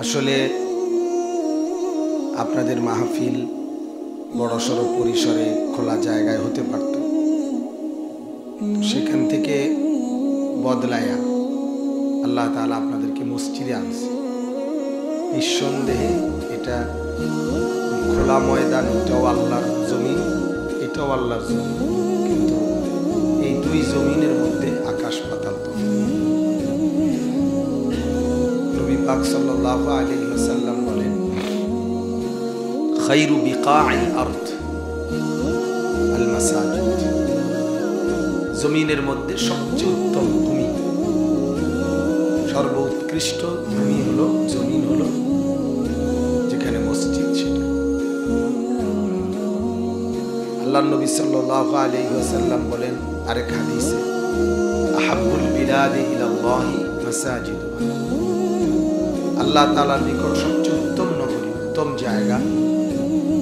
আসলে আপনাদের মাহফিল বড়সড় পরিসরে খোলা জায়গায় হতে পারত, সেখান থেকে বদলায়া আল্লাহ তাআলা আপনাদেরকে মসজিদে আনছে। নিঃসন্দেহে এটা খোলা ময়দান, এটাও আল্লাহর জমিন, এটাও আল্লাহর জমিন, কিন্তু এই দুই জমিনের মধ্যে আকাশ পাতাল তফাৎ। নবী পাক সাল্লাল্লাহু আলাইহি ওয়াসাল্লাম বলেন, খায়রু বিকাইল আরদ আল মাসাজিদ, জমিনের মধ্যে সবচেয়ে উত্তম ভূমি, সর্বোৎকৃষ্ট ভূমি হলো, জমিন হলো যেখানে মসজিদ। সেটা আল্লাহর নবী সাল্লাল্লাহু আলাইহি ওয়াসাল্লাম বলেন আরেক হাদিসে, আহাব্বুল বিলাদি ইলাল্লাহি মাসাজিদুহা, আল্লাহ তাআলার নিকট সবচেয়ে উত্তম নগরী, উত্তম জায়গা,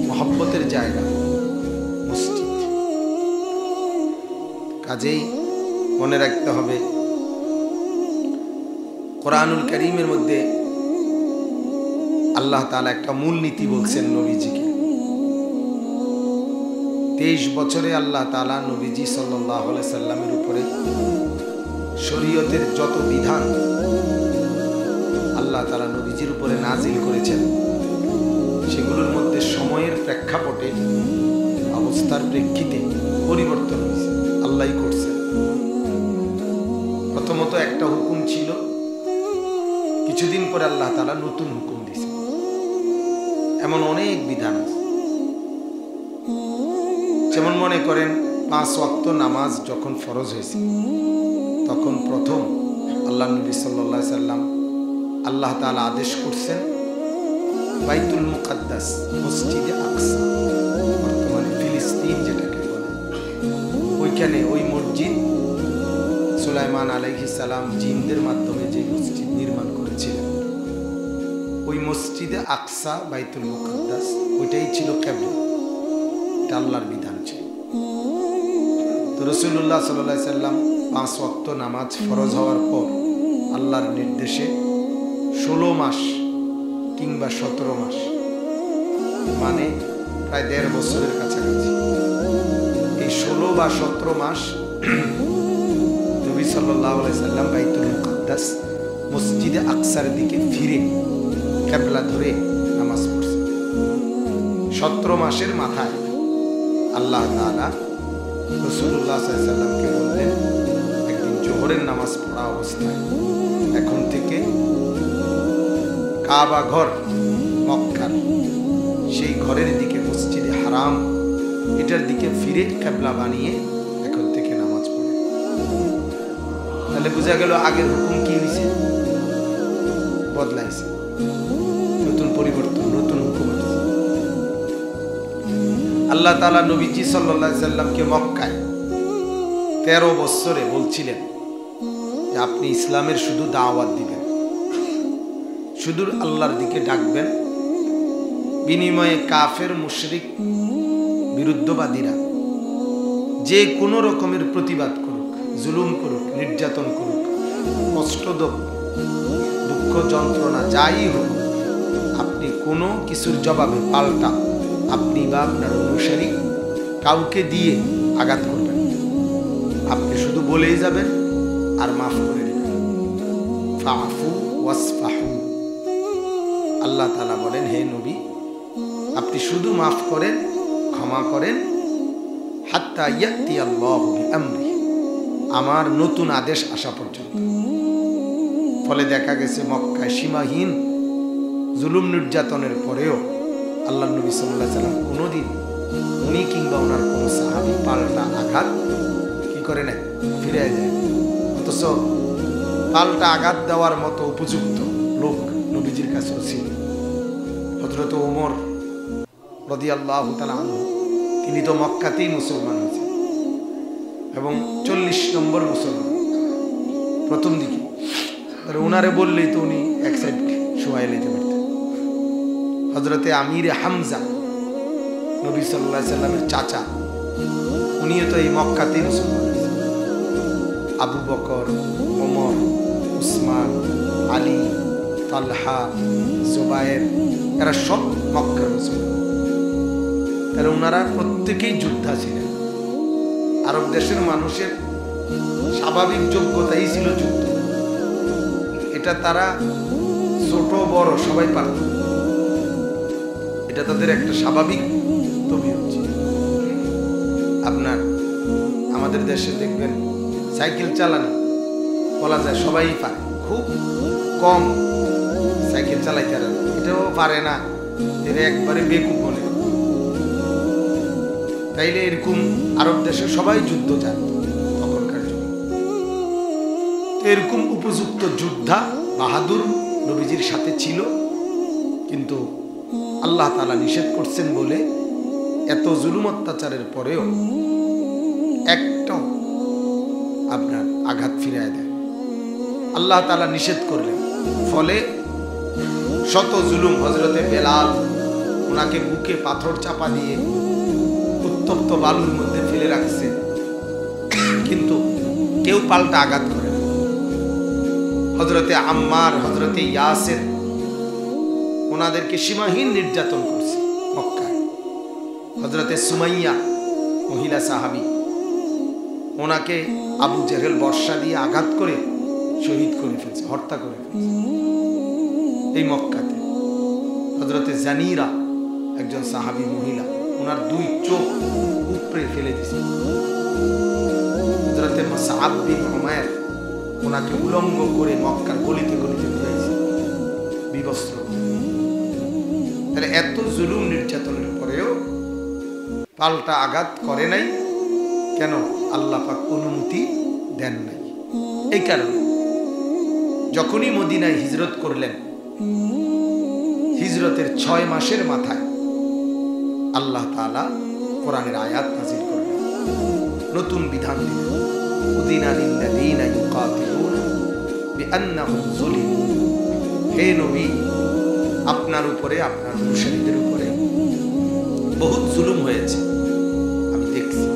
মহব্বতের জায়গা মসজিদ। কাজেই মনে রাখতে হবে, কোরআনুল কারীমের মধ্যে আল্লাহ তাআলা একটা মূলনীতি বলছেন নবীজিকে। 23 বছরে আল্লাহ তাআলা নবীজি সাল্লাল্লাহু আলাইহি সাল্লামের উপরে শরীয়তের যত বিধান আল্লাহ তাআলা নবীজির উপরে নাজিল করেছেন, সেগুলোর মধ্যে সময়ের প্রেক্ষাপটে, অবস্থার প্রেক্ষিতে পরিবর্তন হয়েছে, আল্লাহই করছেন। প্রথমত একটা হুকুম ছিল, কিছুদিন পরে আল্লাহ তাআলা নতুন হুকুম দিয়েছে। এমন অনেক বিধান আছে, যেমন মনে করেন 5 ওয়াক্ত নামাজ যখন ফরজ হয়েছে, তখন প্রথম আল্লাহ নবী সাল্লাল্লাহু আলাইহি সাল্লাম আল্লাহ তাআলা আদেশ করছেন বাইতুল মুকাদ্দাস, মসজিদে আকসা, বর্তমানে ফিলিস্তিন যেটাকে বলে, ওইখানে ওই মসজিদ সুলাইমান আলাইহিস সালাম জিনদের মাধ্যমে যে মসজিদ নির্মাণ করেছিলেন, ওই মসজিদে আকসা বাইতুল মুকাদ্দাস, ওইটাই ছিল কিবলা। এটা আল্লাহর বিধান ছিল। তো রাসূলুল্লাহ সাল্লাল্লাহু আলাইহি সাল্লাম 5 ওয়াক্ত নামাজ ফরজ হওয়ার পর আল্লাহর নির্দেশে 16 মাস কিংবা 17 মাস, মানে প্রায় 1.5 বছরের কাছাকাছি, এই 16 বা 17 মাস নবী সাল্লাল্লাহু আলাইহি সাল্লাম বাইতুল মুকাদ্দাস মসজিদে আকসার দিকে ফিরে কিবলা ধরে নামাজ পড়ছে। 17 মাসের মাথায় আল্লাহ তাআলা রাসূলুল্লাহ সাল্লাল্লাহু আলাইহি সাল্লামকে বললেন, একদিন জোহরের নামাজ পড়া অবস্থায়, এখন থেকে কাবা ঘর মক্কার সেই ঘরের দিকে, মসজিদে হারাম, এটার দিকে ফিরে কিবলা বানিয়ে এখন থেকে নামাজ পড়ে। তাহলে বোঝা গেল আগের হুকুম কি হয়েছে, বদলাইছে, নতুন পরিবর্তন, নতুন হুকুম হয়েছে। আল্লাহ তাআলা নবীজি সাল্লাল্লাহু আলাইহি সাল্লামকে মক্কায় 13 বছরে বলছিলেন যে আপনি ইসলামের শুধু দাওয়াত দিবেন, শুধু আল্লাহর দিকে ডাকবেন, বিনিময়ে কাফের মুশরিক বিরুদ্ধবাদীরা যে কোনো রকমের প্রতিবাদ করুক, জুলুম করুক, নির্যাতন করুক, কষ্ট দেব, দুঃখ যন্ত্রণা যাই হোক, আপনি কোনো কিছুর জবাবে পাল্টা আপনি বা আপনার অনুসারী কাউকে দিয়ে আঘাত করবেন, আপনি শুধু বলেই যাবেন আর মাফ করে দেবেন। ফাফু ওয়াসফাহু, আল্লাহ তাআলা বলেন, হে নবী আপনি শুধু মাফ করেন, ক্ষমা করেন, হাত্তা ইয়াতি আল্লাহু বিআমরি, আমার নতুন আদেশ আসা পর্যন্ত। ফলে দেখা গেছে মক্কায় সীমাহীন জুলুম নির্যাতনের পরেও আল্লাহ নবী সাল্লাল্লাহু আলাইহি সাল্লাম কোনোদিন উনি কিংবা ওনার কোনো সাহাবী পাল্টা আঘাত কি করে না, ফিরে যায়। অথচ পাল্টা আঘাত দেওয়ার মতো উপযুক্ত লোক নবীজির কাছে ছিল হযরত ওমর রাদিয়াল্লাহু তাআলা আনহু। তিনি তো মক্কাতেই মুসলমান হয়েছেন এবং 40 নম্বর মুসলমান প্রথম দিকে। ওনারে বললেই তো উনি এক সাইড শোয়াই লেতে পারতেন। হযরতে আমির হামজা, নবী সাল্লাল্লাহু আলাইহি সাল্লামের চাচা, উনিও তো এই মক্কাতেই মুসলমান হয়েছেন। আবু বকর, ওমর, উসমান, আলী, তালহা, জুবায়ের, এরা সব মক্কার মুসলমান। তাহলে ওনারা প্রত্যেকেই যোদ্ধা ছিলেন। আরব দেশের মানুষের স্বাভাবিক যোগ্যতাই ছিল যুদ্ধ। এটা তারা ছোট বড় সবাই পারত, এটা তাদের একটা স্বাভাবিক তবিয়ত ছিল। আপনার আমাদের দেশে দেখবেন সাইকেল চালানো বলা যায় সবাই পারে, খুব কম সাইকেল চালাইতে পারে, এটাও পারে না, এরা একবারে বেকুব বলে। তাইলে এরকম আরব দেশে সবাই যুদ্ধ জানত তখনকার যুগে। এরকম উপযুক্ত যোদ্ধা বাহাদুর নবীজির সাথে ছিল, কিন্তু আল্লাহ তাআলা নিষেধ করছেন বলে এত জুলুম অত্যাচারের পরেও একটাও আপনার আঘাত ফিরায় দেয়। আল্লাহ তাআলা নিষেধ করলেন, ফলে শত জুলুম। হযরতে বেলাল, ওনাকে বুকে পাথর চাপা দিয়ে উত্তপ্ত বালুর মধ্যে ফেলে রাখছে, কিন্তু কেউ পাল্টা আঘাত করে না। হযরতে আম্মার, হযরতে ইয়াসির, ওনাদেরকে সীমাহীন নির্যাতন করছে মক্কায়। হযরতে সুমাইয়া, মহিলা সাহাবী, ওনাকে আবু জেহেল বর্ষা দিয়ে আঘাত করে শহীদ করে ফেলছে, হত্যা করে ফেলছে এই মক্কাতে। হযরতে জানিরা, একজন সাহাবী মহিলা, ওনার দুই চোখ উপড়ে ফেলে দিয়েছে। হযরতে মুসআব বিন উমাইর, ওনাকে উলঙ্গ করে মক্কার গলিতে গলিতে ঘুরাইছে বিবস্ত্র। তাহলে এত জুলুম নির্যাতনের পরেও পাল্টা আঘাত করে নাই কেন? আল্লাহ পাক অনুমতি দেন নাই। এই কারণে যখনই মদিনায় হিজরত করলেন, হিজরতের 6 মাসের মাথায় আল্লাহ তাআলা কোরআনের আয়াত নাযিল করলেন, নতুন বিধান দিলেন। উযিনা লিল্লাযীনা ইউকাতিলুনা বিআন্নাহুম যুলিমু। হে নবী, আপনার উপরে, আপনার অনুসারীদের উপরে বহুত জুলুম হয়েছে, আমি দেখছি।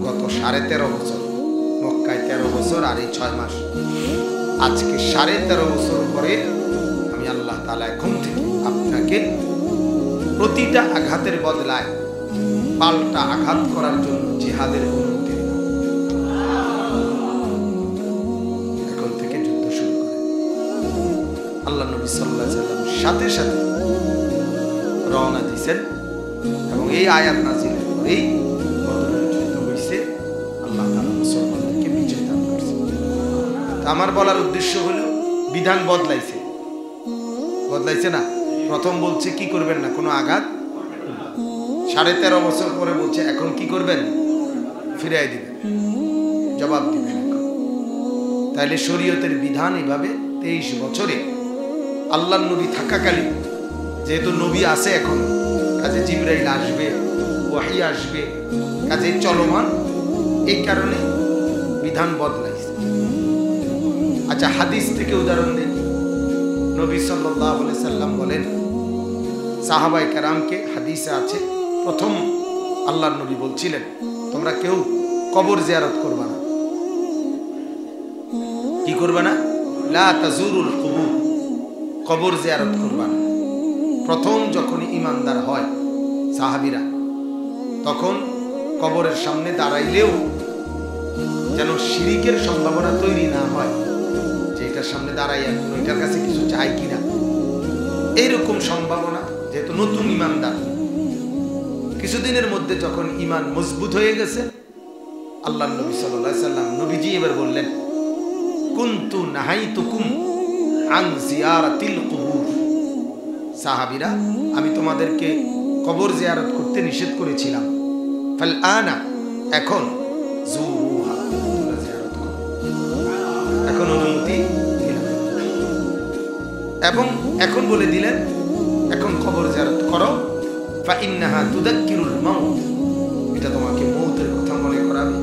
গত 13.5 বছর মক্কায়, 13 বছর আর এই 6 মাস, আজকে 13.5 বছর পরে আমি আল্লাহ তাআলা এখন থেকে আপনাকে প্রতিটা আঘাতের বদলায় পাল্টা আঘাত করার জন্য জিহাদের অনুমতি দিলাম। এখন থেকে যুদ্ধ শুরু করে আল্লাহ নবী সাল্লাল্লাহু আলাইহি ওয়াসাল্লাম সাথে সাথে রওনা দিয়েছেন, এবং এই আয়াত নাযিলের পরেই বদরের যুদ্ধ হয়েছে। আল্লাহ তাআলা মুসলমানদেরকে বিজয় দান করেছে। আমার বলার উদ্দেশ্য হলো, বিধান বদলাইছে, বদলাইছে না? প্রথম বলছে কি করবেন না, কোনো আঘাত। 13.5 বছর পরে বলছে এখন কি করবেন? ফিরাই দিবেন, জবাব দিবেন। তাইলে শরীয়তের বিধান এভাবে 23 বছরে আল্লাহর নবী থাকাকালীন, যেহেতু নবী আছে এখন, কাজে জিবরাইল আসবে, ওহী আসবে, কাজে চলমান, এই কারণে বিধান বদলাইছে। আচ্ছা, হাদিস থেকে উদাহরণ দেন। নবী সাল্লাল্লাহু আলাইহি সাল্লাম বলেন, সাহাবায়ে কেরামকে, হাদিসে আছে, প্রথম আল্লাহর নবী বলছিলেন, তোমরা কেউ কবর জিয়ারত করবা না। কি করবা না? লা তাজুরুল কুবুর, কবর জিয়ারত করবা না। প্রথম যখন ঈমানদার হয় সাহাবীরা, তখন কবরের সামনে দাঁড়াইলেও যেন শিরিকের সম্ভাবনা তৈরি না হয়, যে এটার সামনে দাঁড়াইয়া এটার কাছে কিছু চাই কিনা, এইরকম সম্ভাবনা। যেহেতু নতুন ঈমানদার, কিছুদিনের মধ্যে যখন ঈমান মজবুত হয়ে গেছে, আল্লাহ নবী সাল্লাল্লাহু আলাইহি সাল্লাম, নবীজি এবার বললেন, কুনতু নাহাইতুকুম আন জিয়ারাতিল কুবুর। সাহাবীরা, আমি তোমাদেরকে কবর জিয়ারত করতে নিষেধ করেছিলাম, ফাল আনা, এখন জুরুহা, তোমরা জিয়ারত করো, এখন অনুমতি দিলাম। এবং এখন বলে দিলেন, এখন কবর জিয়ারত করো, ফা ইন্নাহা তুযাক্কিরুল মাউত, এটা তোমাকে মৌতের কথা মনে করাবে,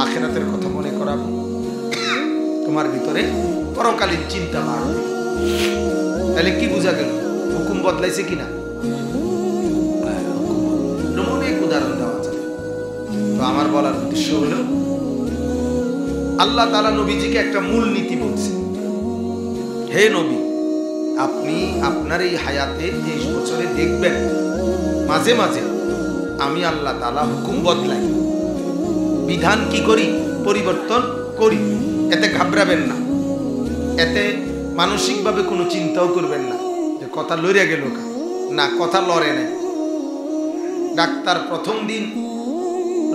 আখিরাতের কথা মনে করাবে, তোমার ভিতরে পরকালীন চিন্তা বাড়বে। তাহলে কি বোঝা গেল? হুকুম বদলাইছে কিনা? অনেক উদাহরণ দেওয়া যায়। তো আমার বলার উদ্দেশ্য হলো, আল্লাহ তাআলা নবীজিকে একটা মূল নীতি বলছে, হে নবী, আপনি আপনার এই হায়াতে 23 বছরে দেখবেন মাঝে মাঝে আমি আল্লাহ তাআলা হুকুম বদলাই, বিধান কি করি, পরিবর্তন করি। এতে ঘাবড়াবেন না, এতে মানসিকভাবে কোনো চিন্তাও করবেন না যে কথা লড়ে গেল, না কথা লড়ে নেই। ডাক্তার প্রথম দিন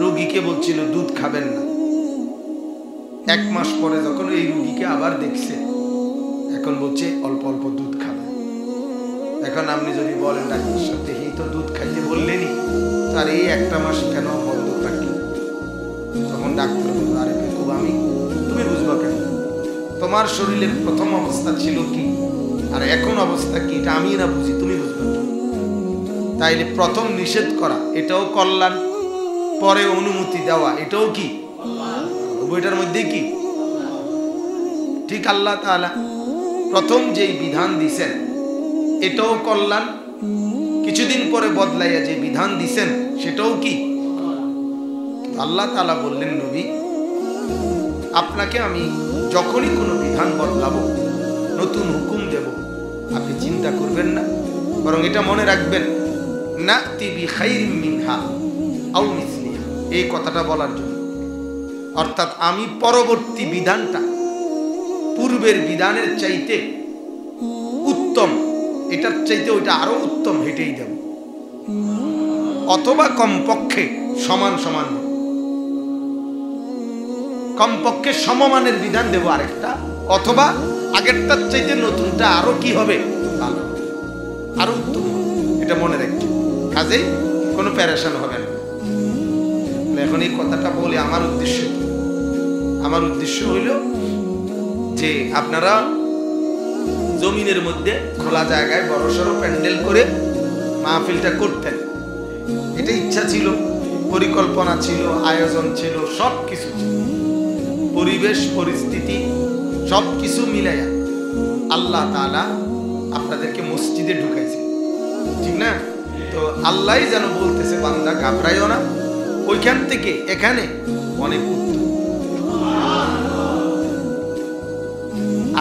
রোগীকে বলছিল দুধ খাবেন না, 1 মাস পরে যখন এই রোগীকে আবার দেখছে এখন বলছে অল্প অল্প দুধ খাবে। এখন আপনি যদি বলেন ডাক্তার সাহেব দেখি তো দুধ খাইতে বললেনই, তার এই 1টা মাস কেন বন্ধ থাকলো? তখন ডাক্তার বলল, আরে বেকুব আমি, তুমি বুঝবো কেন? তোমার শরীরের প্রথম অবস্থা ছিল কি আর এখন অবস্থা কি এটা আমি না বুঝি, তুমি বুঝবে। তাইলে প্রথম নিষেধ করা এটাও কল্যাণ, পরে অনুমতি দেওয়া এটাও কি, উভয়টার মধ্যে কি ঠিক? আল্লাহ তাআলা প্রথম যেই বিধান দিছেন এটাও কল্যাণ, কিছুদিন পরে বদলাইয়া যে বিধান দিছেন সেটাও কি। আল্লাহ তাআলা বললেন, নবী আপনাকে আমি যখনই কোনো বিধান বদলাবো, নতুন হুকুম দেব, আপনি চিন্তা করবেন না, বরং এটা মনে রাখবেন নাতি বিখাইরিম মিনহা আও মিসলিহা, এই কথাটা বলার জন্য। অর্থাৎ আমি পরবর্তী বিধানটা পূর্বের বিধানের চাইতে উত্তম, এটার চাইতে ওইটা আরো উত্তম হেঁটেই দেব, অথবা কমপক্ষে সমান সমান, কমপক্ষে সমমানের বিধান দেব আরেকটা, অথবা আগেরটার চাইতে নতুনটা আরো কি হবে, ভালো, আরো উত্তম। এটা মনে রাখছি, কাজেই কোনো প্যারেশান হবে না। এখন এই কথাটা বলে আমার উদ্দেশ্য হইল যে আপনারা জমিনের মধ্যে খোলা জায়গায় বড়সড় প্যান্ডেল করে মাহফিলটা করতেন, এটা ইচ্ছা ছিল, পরিকল্পনা ছিল, আয়োজন ছিল, সব কিছু ছিল, পরিবেশ পরিস্থিতি সব কিছু মিলাইয়া আল্লাহ তাআলা আপনাদেরকে মসজিদে ঢুকাইছে, ঠিক না? তো আল্লাহ যেন বলতেছে, বান্দা ঘাবড়াইও না, ওইখান থেকে এখানে অনেক উত্তম।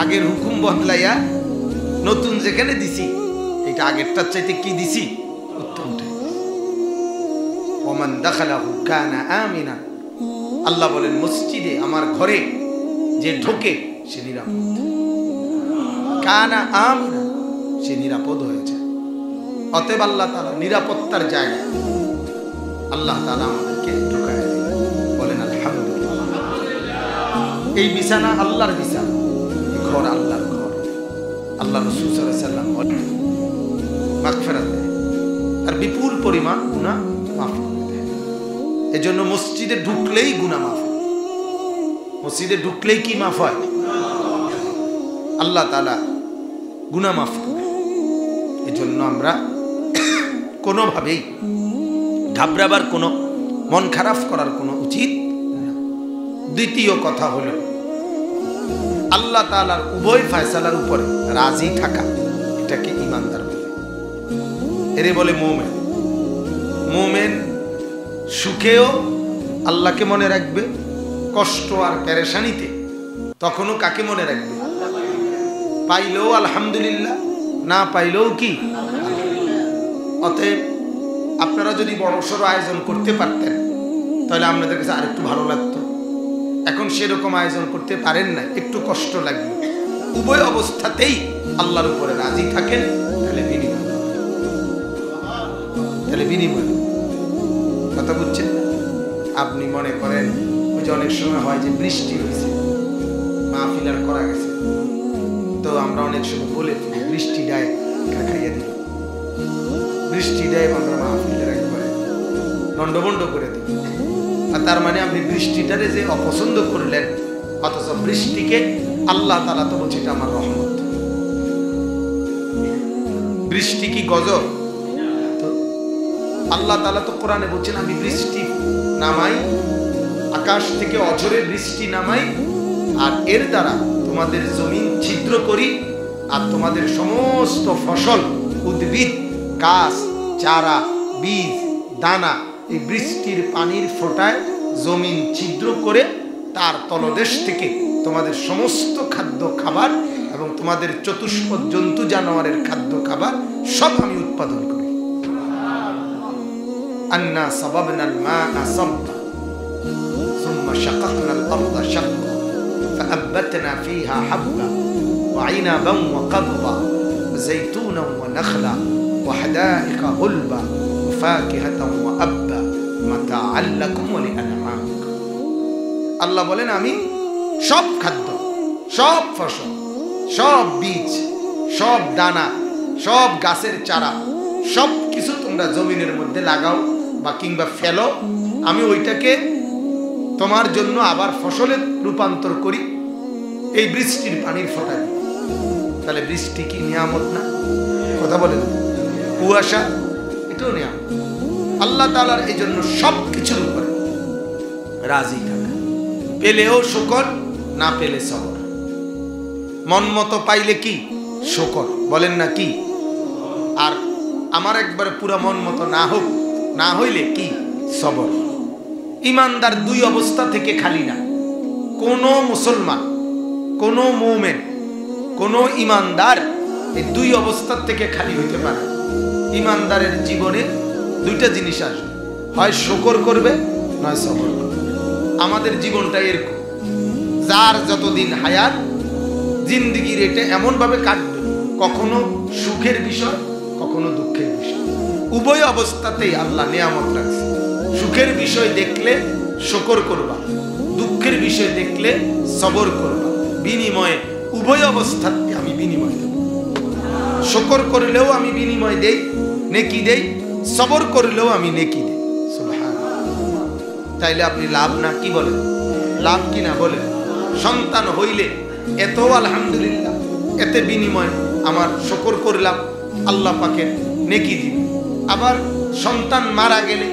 আগের হুকুম বদলাইয়া নতুন যেখানে দিছি এটা আগেরটার চাইতে কি দিছি, উত্তমটা। ওমান দাখালাহু কানা আমিনা, আল্লাহ বলেন মসজিদে আমার ঘরে যে ঢোকে সে নিরাপদ, কানা আমিনা, সে নিরাপদ হয়েছে। অতএব আল্লাহ তাআলা নিরাপত্তার জায়গা আল্লাহ তাআলা আমাদেরকে ঢুকায় দিলেন, বলেন আলহামদুলিল্লাহ। এই বিছানা আল্লাহর বিছানা, ঘর আল্লাহর ঘর। আল্লাহ রাসূল সাল্লাল্লাহু আলাইহি ওয়াসাল্লাম বলেন মাগফিরাত দেয় আর বিপুল পরিমাণ গুনাহ মাফ করে দেয়। এজন্য মসজিদে ঢুকলেই গুনাহ মাফ, মসজিদে ঢুকলেই কি মাফ হয়, আল্লাহ তাআলা গুনাহ মাফ করে। এজন্য আমরা কোনোভাবেই ঘাবড়াবার কোনো, মন খারাপ করার কোনো উচিত না। দ্বিতীয় কথা হলো আল্লাহ তাআলার উভয় ফয়সালার উপরে রাজি থাকা, এটাকে ঈমানদার বলে। এরে বলে মুমিন। মুমিন সুখেও আল্লাহকে মনে রাখবে, কষ্ট আর পেরেশানিতে তখনও কাকে মনে রাখবে, পাইলেও আলহামদুলিল্লাহ, না পাইলেও কি। অতএব আপনারা যদি বড়সড় আয়োজন করতে পারতেন তাহলে আপনাদের কাছে আরেকটু ভালো লাগতো। এখন সেরকম আয়োজন করতে পারেন না, একটু কষ্ট লাগবে। উভয় অবস্থাতেই আল্লাহর উপরে রাজি থাকেন, তাহলে বিনিময় কথা বুঝছেন। আপনি মনে করেন ওই যে অনেক সময় হয় যে বৃষ্টি হয়েছে, মাহফিল আর করা গেছে, তো আমরা অনেক সময় বলে বৃষ্টি ডায় খাইয়ে দিল, বৃষ্টি ডায় আমরা মাহফিলের একবারে লন্ডভন্ড করে দিই। আর তার মানে আপনি বৃষ্টিটারে যে অপছন্দ করলেন, অথচ বৃষ্টিকে আল্লাহ তাআলা তো বলছে এটা আমার রহমত। বৃষ্টি কি গজব? তো আল্লাহ তাআলা তো কোরআনে বলছেন আমি বৃষ্টি নামাই, আকাশ থেকে অঝরে বৃষ্টি নামাই, আর এর দ্বারা তোমাদের জমিন ছিদ্র করি, আর তোমাদের সমস্ত ফসল, উদ্ভিদ, গাছ, চারা, বীজ, দানা এই বৃষ্টির পানির ফোঁটায় জমিন ছিদ্র করে তার তলদেশ থেকে তোমাদের সমস্ত খাদ্য খাবার এবং তোমাদের চতুষ্পদ জন্তু জানোয়ারের খাদ্য খাবার সব আমি উৎপাদন করি। আন্না সাবাবনাল মা'a সাব্বা সুম্মা শাকাকনাল আরদা শাক্কা ফাআববাতনা ফীহা হাব্বা ওয়া আইনাবান ওয়া কাদবা ওয়া যাইতুনান ওয়া নাখলা ওয়া হাদাইকা গুলবা ওয়া ফাকিহাতান ওয়া আব্বা মাতা'আল লাকুম ওয়া লিআনআমিকুম। আল্লাহ বলেন আমি সব খাদ্য, সব ফসল, সব বীজ, সব দানা, সব গাছের চারা, সব কিছু তোমরা জমিনের মধ্যে লাগাও বা কিংবা ফেলো, আমি ওইটাকে তোমার জন্য আবার ফসলে রূপান্তর করি এই বৃষ্টির পানির ফোঁটা দিয়ে। তাহলে বৃষ্টি কি নিয়ামত না? কথা বলেন। কুয়াশা এটাও নিয়ামত। আল্লাহ তাআলার এই জন্য সব কিছুর উপরে রাজি থাকা, পেলেও শুকর, না পেলে সবর। মন মতো পাইলে কি শুকর বলেন না কি, আর আমার একবারে পুরো মন মতো না হোক, না হইলে কি সবর। ইমানদার দুই অবস্থা থেকে খালি না। কোন মুসলমান, কোন মুমিন, কোন ইমানদার এই দুই অবস্থার থেকে খালি হইতে পারে। ইমানদারের জীবনে দুইটা জিনিস আসবে, হয় শুকর করবে নয় সবর করবে। আমাদের জীবনটা এরকম, যার যতদিন হায়াত জিন্দিগির এটা এমন ভাবে কাটবে, কখনো সুখের বিষয়, কখনো দুঃখের বিষয়। উভয় অবস্থাতেই আল্লাহ নিয়ামত রাখছে। সুখের বিষয় দেখলে শুকর করবা, দুঃখের বিষয় দেখলে সবর করবা। বিনিময়ে উভয় অবস্থাতে আমি বিনিময় দেব। শুকর করলেও আমি বিনিময় দেই, নেকি দেই, সবর করলেও আমি নেকি দেই। সুবহানাল্লাহ। তাইলে আপনি লাভ না কি বলেন? লাভ কি না বলেন? সন্তান হইলে এত আলহামদুলিল্লাহ, এতে বিনিময় আমার শুকর করলাম, আল্লাহ পাকের নেকি দিবে। আবার সন্তান মারা গেলে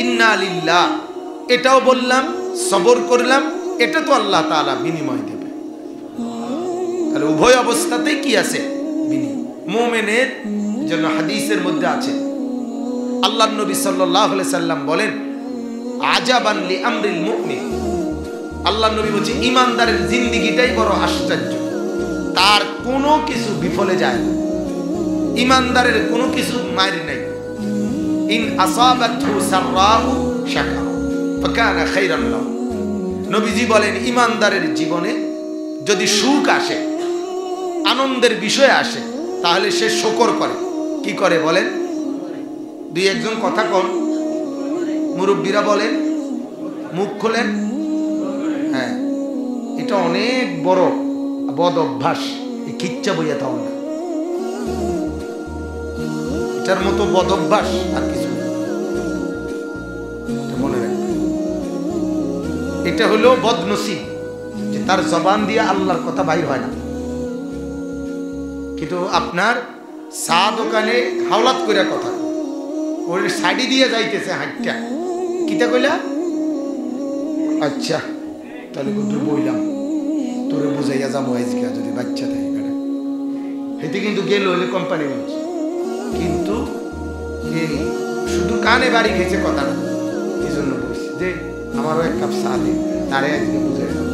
ইন্না লিল্লাহ এটাও বললাম, সবর করলাম, এটা তো আল্লাহ তাআলা বিনিময় দেবে। তাহলে উভয় অবস্থাতেই কি আছে? বিনিময়। মুমিনের জন্য হাদিসের মধ্যে আছে, আল্লাহর নবী সাল্লাল্লাহু আলাইহি সাল্লাম বলেন, আজাবান লি আমরিল মুমিন। আল্লাহর নবী বলেন ইমানদারের জিন্দেগিটাই বড় আশ্চর্য, তার কোনো কিছু বিফলে যায় না। ইমানদারের কোনো কিছু মারি নাই। ইন আসাবাতহু সাররাহু শাকারা ফাকানা খাইরান লাহু। নবীজি বলেন ইমানদারের জীবনে যদি সুখ আসে, আনন্দের বিষয় আসে, তাহলে সে শুকর করে। কি করে বলেন? দুই একজন কথা কন, মুরব্বীরা বলেন, মুখ খোলেন। হ্যাঁ, এটা অনেক বড় বদ অভ্যাস। এই খিচ্চা বইয়া থাও না, এটার মতো বদ অভ্যাস আর কিছু মনে রাখবেন। এটা হলো বদনসিব, যে তার জবান দিয়ে আল্লাহর কথা বাইর হয় না। কিন্তু আপনার চা দোকানে হাওলাত করে কথা, ওর সাইডি দিয়ে যাইতেছে হাঁটটা, কিতা কইলা? আচ্ছা তাহলে কুদ্দুর বইলাম, তোরে বুঝাইয়া যাবো আজকে যদি বাচ্চা থাকে। হেঁটে কিন্তু গেল হলে কোম্পানি বলছে, কিন্তু এই শুধু কানে বাড়ি খেয়েছে কথা না। এই জন্য বলছি যে আমারও এক কাপ চা দিন, তারে আজকে বুঝাই যাবো।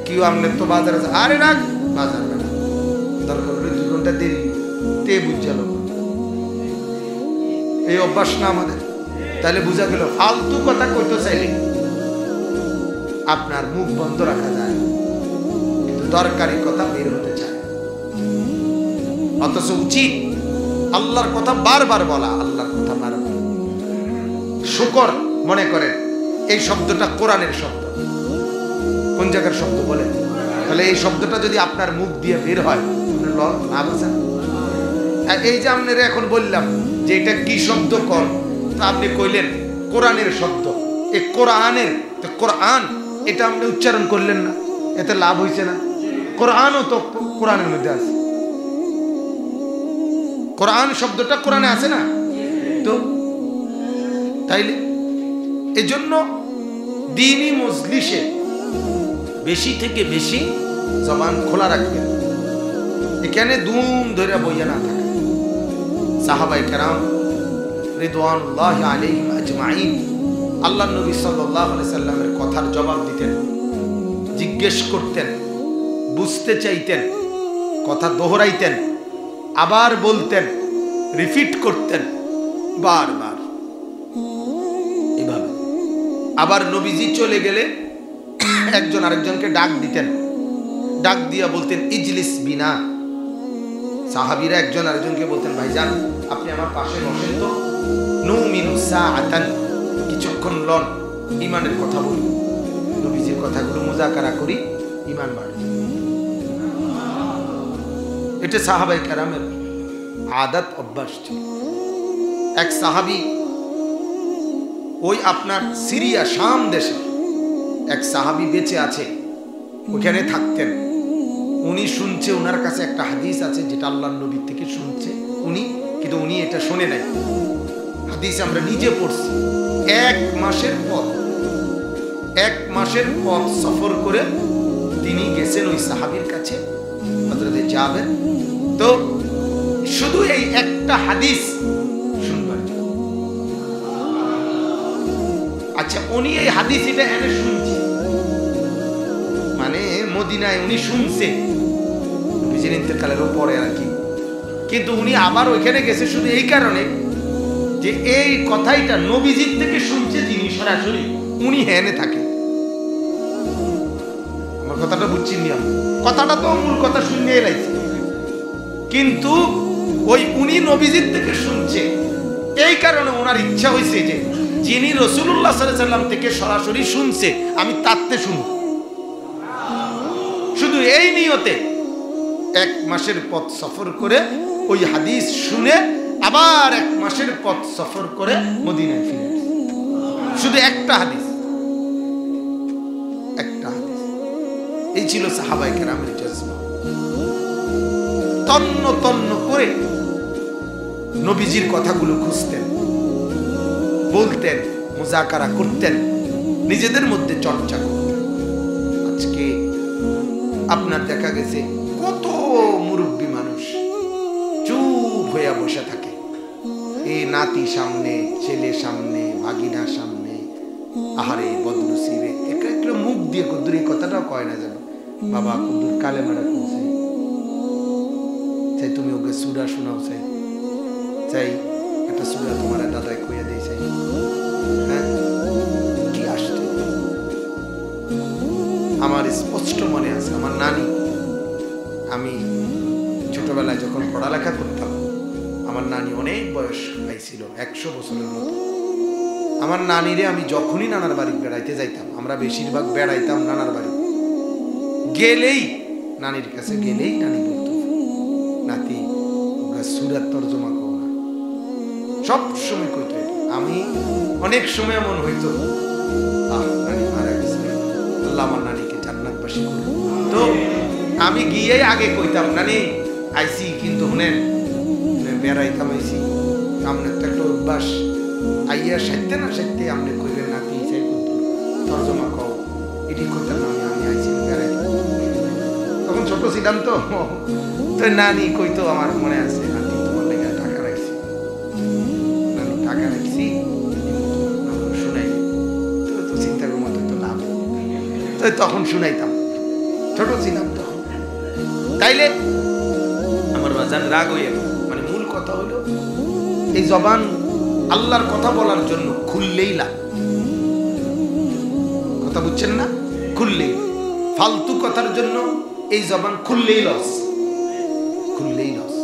কেউ আপনার তো বাজারে, আরে রাখ বাজার বেড়া, দরকার হলে 2 ঘন্টা দেরি, তে বুঝালো। এই অভ্যাস না আমাদের। তাহলে বুঝা গেল ফালতু কথা কইতে চাইলে আপনার মুখ বন্ধ রাখা যায়, কিন্তু দরকারি কথা বের হতে চায়। অথচ উচিত আল্লাহর কথা বারবার বলা, আল্লাহর কথা বারবার। শুকর মনে করেন এই শব্দটা কোরআনের শব্দ, কোন জায়গার শব্দ বলে? তাহলে এই শব্দটা যদি আপনার মুখ দিয়ে বের হয়, লাভ আছে। এই যে আপনারা এখন বললাম যে এটা কি শব্দ কর, তা আপনি কইলেন কোরআনের শব্দ। এই কোরআনের, তো কোরআন এটা আপনি উচ্চারণ করলেন না, এতে লাভ হয়েছে না? কোরআনও তো কোরআনের মধ্যে আছে, কোরআন শব্দটা কোরআনে আছে না? তো তাইলে এজন্য দ্বীনি মজলিসে বেশি থেকে বেশি জবান খোলা রাখবেন। এখানে দুম ধরে বইয়া না থাকে। সাহাবায়ে কেরাম রিদওয়ানুল্লাহি আলাইহিম আজমাইন আল্লাহর নবী সাল্লাল্লাহু আলাইহি সাল্লামের কথার জবাব দিতেন, জিজ্ঞেস করতেন, বুঝতে চাইতেন, কথা দোহরাইতেন, আবার বলতেন, রিপিট করতেন বারবার এভাবে। আবার নবীজি চলে গেলে একজন আরেকজনকে ডাক দিতেন, ডাক দিয়া বলতেন ইজলিস বিনা। সাহাবীরা একজন আরেকজনকে বলতেন ভাইজান আপনি আমার পাশে বসেন তো, নুমিনু সাআতান, কিছুক্ষণ লন, ঈমানের কথা বলি, নবীজির কথাগুলো মুযাকারা করি, ঈমান বাড়ে। এটা সাহাবায়ে কেরামের আদত, অভ্যাস ছিল। এক সাহাবী ওই আপনার সিরিয়া শাম দেশে এক সাহাবী বেঁচে আছে, ওখানে থাকতেন। উনি শুনছে, ওনার কাছে একটা হাদিস আছে যেটা আল্লাহর নবী থেকে শুনছে উনি, কিন্তু উনি এটা শোনে নাই। হাদিস আমরা নিজে পড়ছি। 1 মাসের পথ সফর করে তিনি গেছেন ওই সাহাবীর কাছে, হযরতে জাবের। তো শুধু এই একটা হাদিস শুনবেন। আচ্ছা, উনি এই হাদিস এটা এনে শুনছে, মানে মদিনায় উনি শুনছে নবীজির ইন্তেকালের পরে আর কি, কিন্তু উনি আবার ওইখানে গেছে শুধু এই কারণে যে এই কথাইটা নবীজির থেকে শুনছে যিনি সরাসরি, উনি হেনে থাকে। আমার কথাটা বুঝছেন নি? কথাটা তো মূল কথা শুনে এলাইছে, কিন্তু ওই উনি নবীজির থেকে শুনছে, এই কারণে ওনার ইচ্ছা হয়েছে যে যিনি রাসূলুল্লাহ সাল্লাল্লাহু আলাইহি ওয়াসাল্লাম থেকে সরাসরি শুনছে আমি তাতে শুনব। শুধু এই নিয়তে 1 মাসের পথ সফর করে ওই হাদিস শুনে আবার 1 মাসের পথ সফর করে মদিনায় ফিরে আসে। শুধু একটা হাদিস, একটা হাদিস। এই ছিল সাহাবায়ে কেরামের জজবা। তন্ন তন্ন করে নবীজির কথাগুলো খুঁজতেন, বলতেন, মুযাকারা করতেন, নিজেদের মধ্যে চর্চা করতেন। আজকে আপনার দেখা গেছে কত মুরব্বী মানুষ চুপ হয়ে বসে থাকে, এই নাতি সামনে, ছেলে সামনে, ভাগিনা সামনে, আহারে বদনসিবে, একটা মুখ দিয়ে কুদ্দুর এই কথাটাও কয় না যেন বাবা কুদ্দুর কালেমাটা কইছে, চাই তুমি ওকে সূরা শোনাও, চাই একটা সূরা তোমার দাদাই কইয়া দেই, চাই হ্যাঁ কি আসছে। আমার স্পষ্ট মনে আছে, আমার নানি, আমি ছোটবেলায় যখন পড়ালেখা করতাম, আমার নানি অনেক বয়স পাইছিল, 100 বছরের মতো। আমার নানিরে আমি যখনই নানার বাড়ি বেড়াইতে যাইতাম, আমরা বেশিরভাগ বেড়াইতাম নানার বাড়ি, গেলেই নানির কাছে গেলেই নানি বলতো নাতি ওকে সূরার তরজমা কও না, সব সময় কইতো। আমি অনেক সময় এমন হইতো নানি মারা গেছে, আল্লাহ আমার নানিকে জান্নাতবাসী করুন। তো আমি গিয়ে আগে কইতাম নানি আইছি, কিন্তু শুনেন বেড়াইতাম আইছি, আপনার তো একটা অভ্যাস, আইয়া সাইতে না সাইতে আপনি কইবেন নাতি চাই তরজমা কও, এটি করতেন না, আমি আইছি বেড়াইতাম। তখন ছোট ছিলাম তো, নানি কইতো, আমার মনে আছে, নাতি তোমার লেগে টাকা রাখছি, নানি টাকা রাখছি শুনাই, তো চিন্তা করবো তো লাভ, তো তখন শুনাইতাম, ছোট ছিলাম তখন। তাইলে আমার বাজান রাগ হইয়া, মানে মূল কথা হলো এই জবান আল্লাহর কথা বলার জন্য খুললেই লাভ, কথা বুঝছেন না? খুললেই, ফালতু কথার জন্য এই জবান খুললেই লস, খুললেই লস।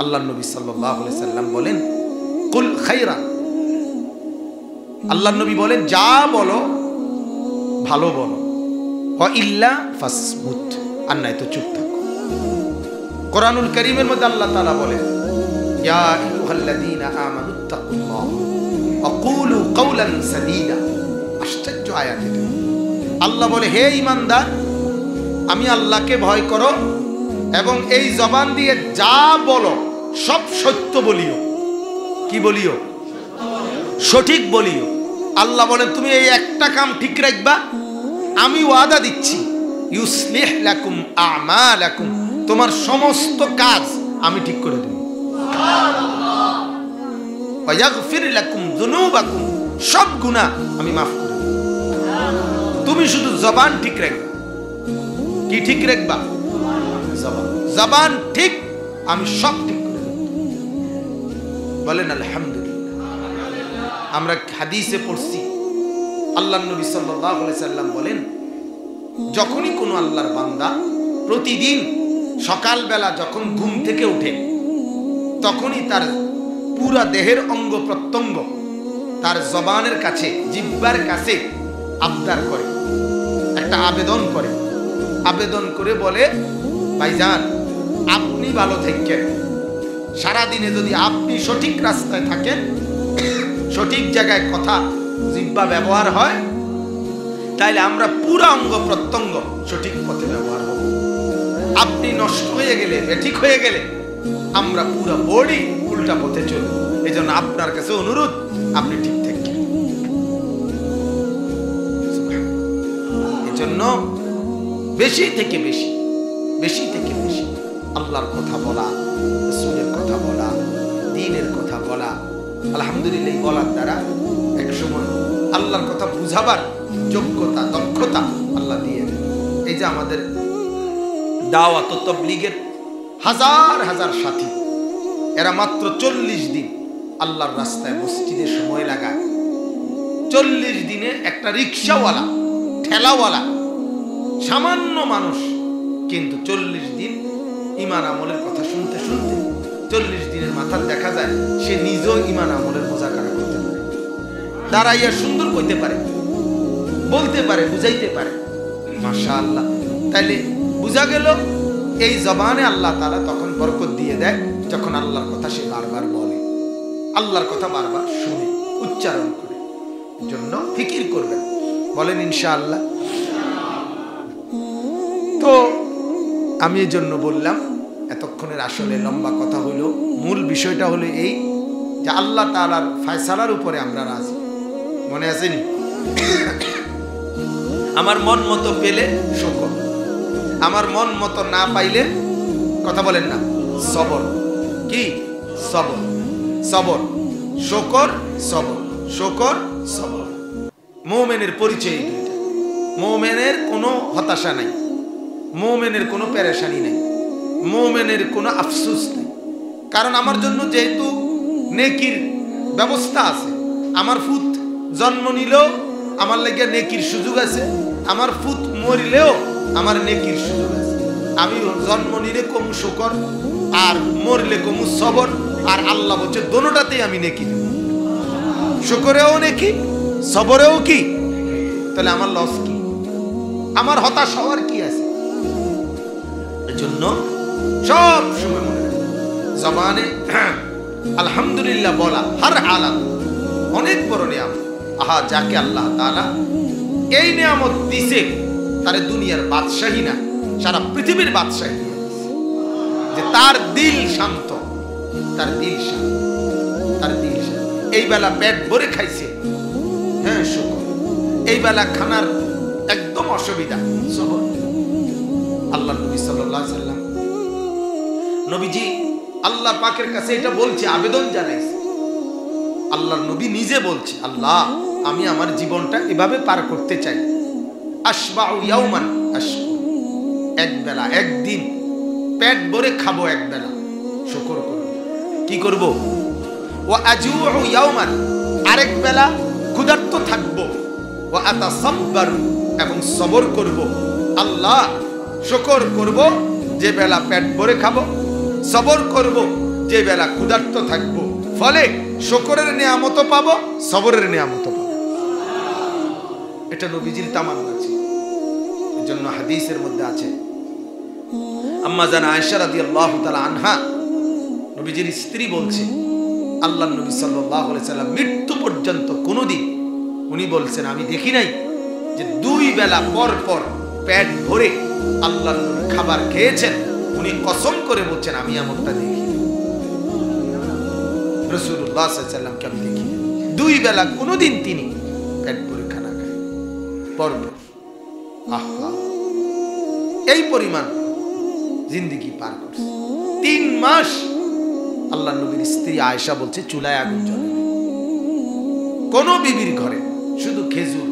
আল্লাহর নবী সাল্লাল্লাহু আলাইহি সাল্লাম বলেন কুল খায়রান, আল্লাহর নবী বলেন যা বলো ভালো বলো, ওয়া ইল্লা ফাসমুত, আর নাই তো চুপ থাকো। কোরআনুল কারীমের মধ্যে আল্লাহ তাআলা বলেন ইয়া আইয়ুহাল্লাযীনা আমানুত্তাকুল্লাহ ওয়া কুলু কাওলান সাদীদা। আশ্চর্য আয়াত এটা। আল্লাহ বলে হে ঈমানদার, আমি আল্লাহকে ভয় করো এবং এই জবান দিয়ে যা বলো সব সত্য বলিও। কি বলিও? সঠিক বলিও। আল্লাহ বলেন তুমি এই একটা কাম ঠিক রাখবা, আমি ওয়াদা দিচ্ছি ইউসলিহ লাকুম আমালাকুম, তোমার সমস্ত কাজ আমি ঠিক করে দেব। ওয়া ইয়াগফির লাকুম যুনুবাকুম, সব গুনাহ আমি মাফ করে দেব। তুমি শুধু জবান ঠিক রাখবে। কি ঠিক রাখবা? জবান। জবান ঠিক, আমি সব ঠিক করে দেব। বলেন আলহামদুলিল্লাহ। আমরা হাদিসে পড়ছি আল্লাহর নবী সাল্লাল্লাহু আলাইহি সাল্লাম বলেন, যখনই কোনো আল্লাহর বান্দা প্রতিদিন সকালবেলা যখন ঘুম থেকে ওঠে, তখনই তার পুরা দেহের অঙ্গ প্রত্যঙ্গ তার জবানের কাছে, জিহ্বার কাছে আবদার করে, একটা আবেদন করে। আবেদন করে বলে, ভাইজান আপনি ভালো থাকেন, সারাদিনে যদি আপনি সঠিক রাস্তায় থাকেন, সঠিক জায়গায় কথা জিহ্বা ব্যবহার হয়, তাইলে আমরা পুরা অঙ্গ প্রত্যঙ্গ সঠিক পথে ব্যবহার হব। আপনি নষ্ট হয়ে গেলে, বেঠিক হয়ে গেলে, আমরা পুরা বডি উল্টা পথে চলব। এই জন্য আপনার কাছে অনুরোধ, আপনি ঠিক থাকেন। এই জন্য বেশি থেকে বেশি, বেশি থেকে বেশি আল্লাহর কথা বলা, রাসূলের কথা বলা, দ্বীনের কথা বলা। আলহামদুলিল্লাহ, এই বলার দ্বারা একসময় আল্লাহর কথা বুঝাবার যোগ্যতা, দক্ষতা আল্লাহ দিয়ে। এই যে আমাদের দাওয়াত ও তাবলীগের হাজার হাজার সাথী, এরা মাত্র 40 দিন আল্লাহর রাস্তায় মসজিদে সময় লাগায়। 40 দিনে একটা রিক্সাওয়ালা, ঠেলাওয়ালা, সামান্য মানুষ, কিন্তু 40 দিন ঈমান আমলের কথা শুনতে শুনতে 40 দিনের মাথায় দেখা যায় সে নিজেও ঈমান আমলের মুযাকারা করতে পারে, দাঁড়াইয়া সুন্দর কইতে পারে, বলতে পারে, বুঝাইতে পারে। মাশাআল্লাহ। তাইলে বুঝা গেল এই জবানে আল্লাহ তাআলা তখন বরকত দিয়ে দেয় যখন আল্লাহর কথা সে বারবার বলে, আল্লাহর কথা বারবার শুনে, উচ্চারণ করে। জন্য ফিকির করবেন, বলেন ইনশাআল্লাহ। তো আমি এই জন্য বললাম, এতক্ষণের আসলে লম্বা কথা হলো, মূল বিষয়টা হলো এই যে আল্লাহ তাআলার ফয়সালার উপরে আমরা রাজি। মনে আছেনি? আমার মন মতো পেলে শুকর, আমার মন মতো না পাইলে, কথা বলেন না, সবর। কি? সবর। সবর, শুকর, সবর, শুকর, সবর। মুমিনের পরিচয় দুইটা। মুমিনের কোনো হতাশা নাই, মুমিনের কোনো পেরেশানি নাই, মুমিনের কোনো আফসোস নেই। কারণ আমার জন্য যেহেতু নেকির ব্যবস্থা আছে, আমার ফুত জন্ম নিলেও আমার লাগে নেকির সুযোগ আছে, আমার ফুত মরিলেও আমার নেকির সুযোগ আছে। আমি জন্ম নিলে কমু শুকর, আর মরলে কমু সবর। আর আল্লাহ বলছে দোনোটাতেই আমি নেকি দেব, শুকরেও নেকি, সবরেও কি। তাহলে আমার লস কি? আমার হতাশ হওয়ার কি আছে? এজন্য সব সময় মনে রাখবেন, জবানে আলহামদুলিল্লাহ বলা হর হালাত অনেক বড় নিয়ামত। আহা, যাকে আল্লাহ তাআলা এই নিয়ামত দিছে, তারে দুনিয়ার বাদশাহী না, সারা পৃথিবীর বাদশাহী, যে তার দিল শান্ত, তার দিল শান্ত, তার দিল শান্ত। এই বেলা পেট ভরে খাইছে, হ্যাঁ শুকর। এই বেলা খানার একদম অসুবিধা, সবর। আল্লাহ নবী সাল্লাল্লাহু আলাইহি সাল্লাম, নবীজি আল্লাহ পাকের কাছে এটা বলছে, আবেদন জানাইছে। আল্লাহর নবী নিজে বলছে, আল্লাহ আমি আমার জীবনটা এভাবে পার করতে চাই। আশবাউ ইয়াওমান আশকুর, এক বেলা, একদিন পেট ভরে খাবো, এক বেলা শুকর করব। কি করব? ওয়া আজুউ ইয়াওমান, আরেক বেলা ক্ষুধার্ত থাকবো। ওয়া আতাসাব্বারু, এবং সবর করব। আল্লাহ, শুকর করব যে বেলা পেট ভরে খাবো, সবর করব যে বেলা ক্ষুধার্ত থাকবো। ফলে শুকরের নিয়ামত পাবো, সবরের নিয়ামত পাবো। এটা নবীজির তামান্না ছিল। এজন্য হাদিসের মধ্যে আছে, আম্মা জান আয়েশা রাদিয়াল্লাহু তাআলা আনহা, নবীজির স্ত্রী বলছে, আল্লাহর নবী সাল্লাল্লাহু আলাইহি সাল্লাম মৃত্যু পর্যন্ত কোনোদিন উনি বলছেন আমি দেখি নাই যে 2 বেলা পর পর পেট ভরে আল্লাহর নবী খাবার খেয়েছেন। উনি কসম করে বলছেন আমি এমনটা দেখি রাসূলুল্লাহ সাল্লাল্লাহু আলাইহি সাল্লামকে আমি দেখি 2 বেলা কোনোদিন তিনি পেট ভরে খানা খায় পর পর। আহা, এই পরিমাণ জিন্দেগি পার করছে। 3 মাস আল্লাহর নবীর স্ত্রী আয়েশা বলছে চুলায় আগুন জ্বলে, কোন বিবির ঘরে শুধু খেজুর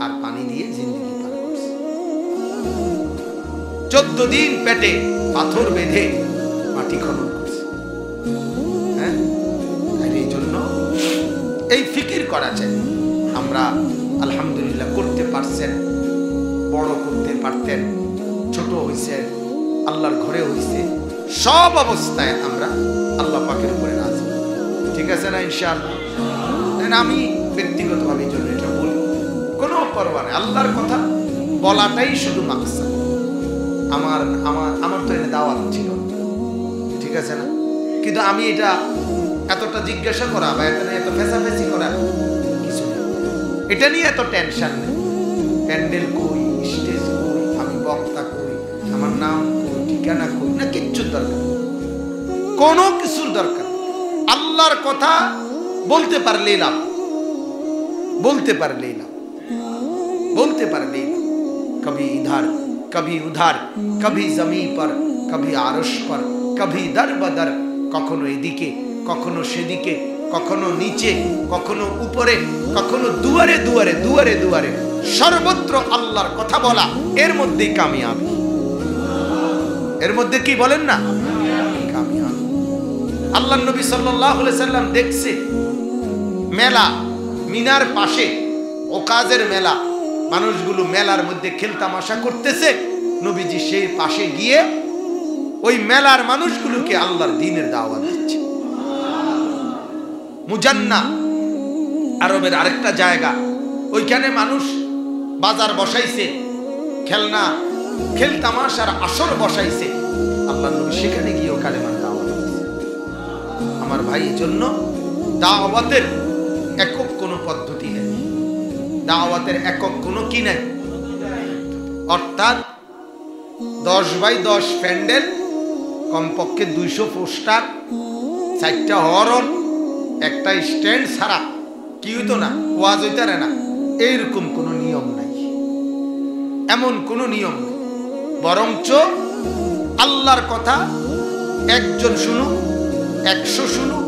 আর পানি দিয়ে জিন্দেগি পার করছে। 14 দিন পেটে পাথর বেঁধে মাটি খনন করছে। হ্যাঁ, এই জন্য এই ফিকির করা চাই। আমরা আলহামদুলিল্লাহ করতে পারছেন, বড় করতে পারতেন, ছোট হইছে, আল্লাহর ঘরে হইছে, সব অবস্থায় আমরা আল্লাহ পাকের উপরে রাজি। ঠিক আছে না ইনশাআল্লাহ? আমি ব্যক্তিগতভাবে এই জন্য এটা বলি, কোনো পরোয়া নেই, আল্লাহর কথা বলাটাই শুধু মাকসাদ। আমার আমার আমার তো এটা দাওয়াত ছিল, ঠিক আছে না? কিন্তু আমি এটা এতটা জিজ্ঞাসা করা বা এত ফেসাফেসি করা কিছু নেই, এটা নিয়ে এত টেনশন নেই। প্যান্ডেল কই, স্টেজ কই, আমি বক্তা কই, আমার নাম কই, ঠিকানা কই, না কিচ্ছুর দরকার, কোনো কিছুর দরকার। আল্লাহর কথা বলতে পারলেই লাভ, বলতে পারলেই লাভ, বলতে পারলেই লাভ। কবি ইধার কবি উধার, কবি জমি পর, কবি আরশ পর, কবি দর বদর, কখনো এদিকে কখনো সেদিকে, কখনো নিচে কখনো উপরে, কখনো দুয়ারে দুয়ারে দুয়ারে দুয়ারে, সর্বত্র আল্লাহর কথা বলা, এর মধ্যেই কামিয়াবি। এর মধ্যে কি বলেন না, কামিয়াবি। আল্লাহর নবী সাল্লাল্লাহু আলাইহি সাল্লাম দেখছে মেলা, মিনার পাশে ওকাজের মেলা, মানুষগুলো মেলার মধ্যে খেলতামাশা করতেছে। নবীজি সেই পাশে গিয়ে ওই মেলার মানুষগুলোকে আল্লাহর দ্বীনের দাওয়াত দিচ্ছে। মুজান্না আরবের আরেকটা জায়গা, ওইখানে মানুষ বাজার বসাইছে, খেলনা খেলতামাশার আসর বসাইছে। আল্লাহর নবী সেখানে গিয়েও কালেমার দাওয়াত দিচ্ছে। আমার ভাই, এই জন্য দাওয়াতের একক কোনো পদ্ধতি নেই, দাওয়াতের একক কোনো কি নাই। অর্থাৎ 10x10 প্যান্ডেল, কমপক্ষে 200 পোস্টার, 4টা হরন, একটা স্ট্যান্ড ছাড়া কি হইতো না, ওয়াজ হইতে না, এইরকম কোনো নিয়ম নাই, এমন কোনো নিয়ম নেই। বরঞ্চ আল্লাহর কথা একজন শুনুক, 100 শুনুক,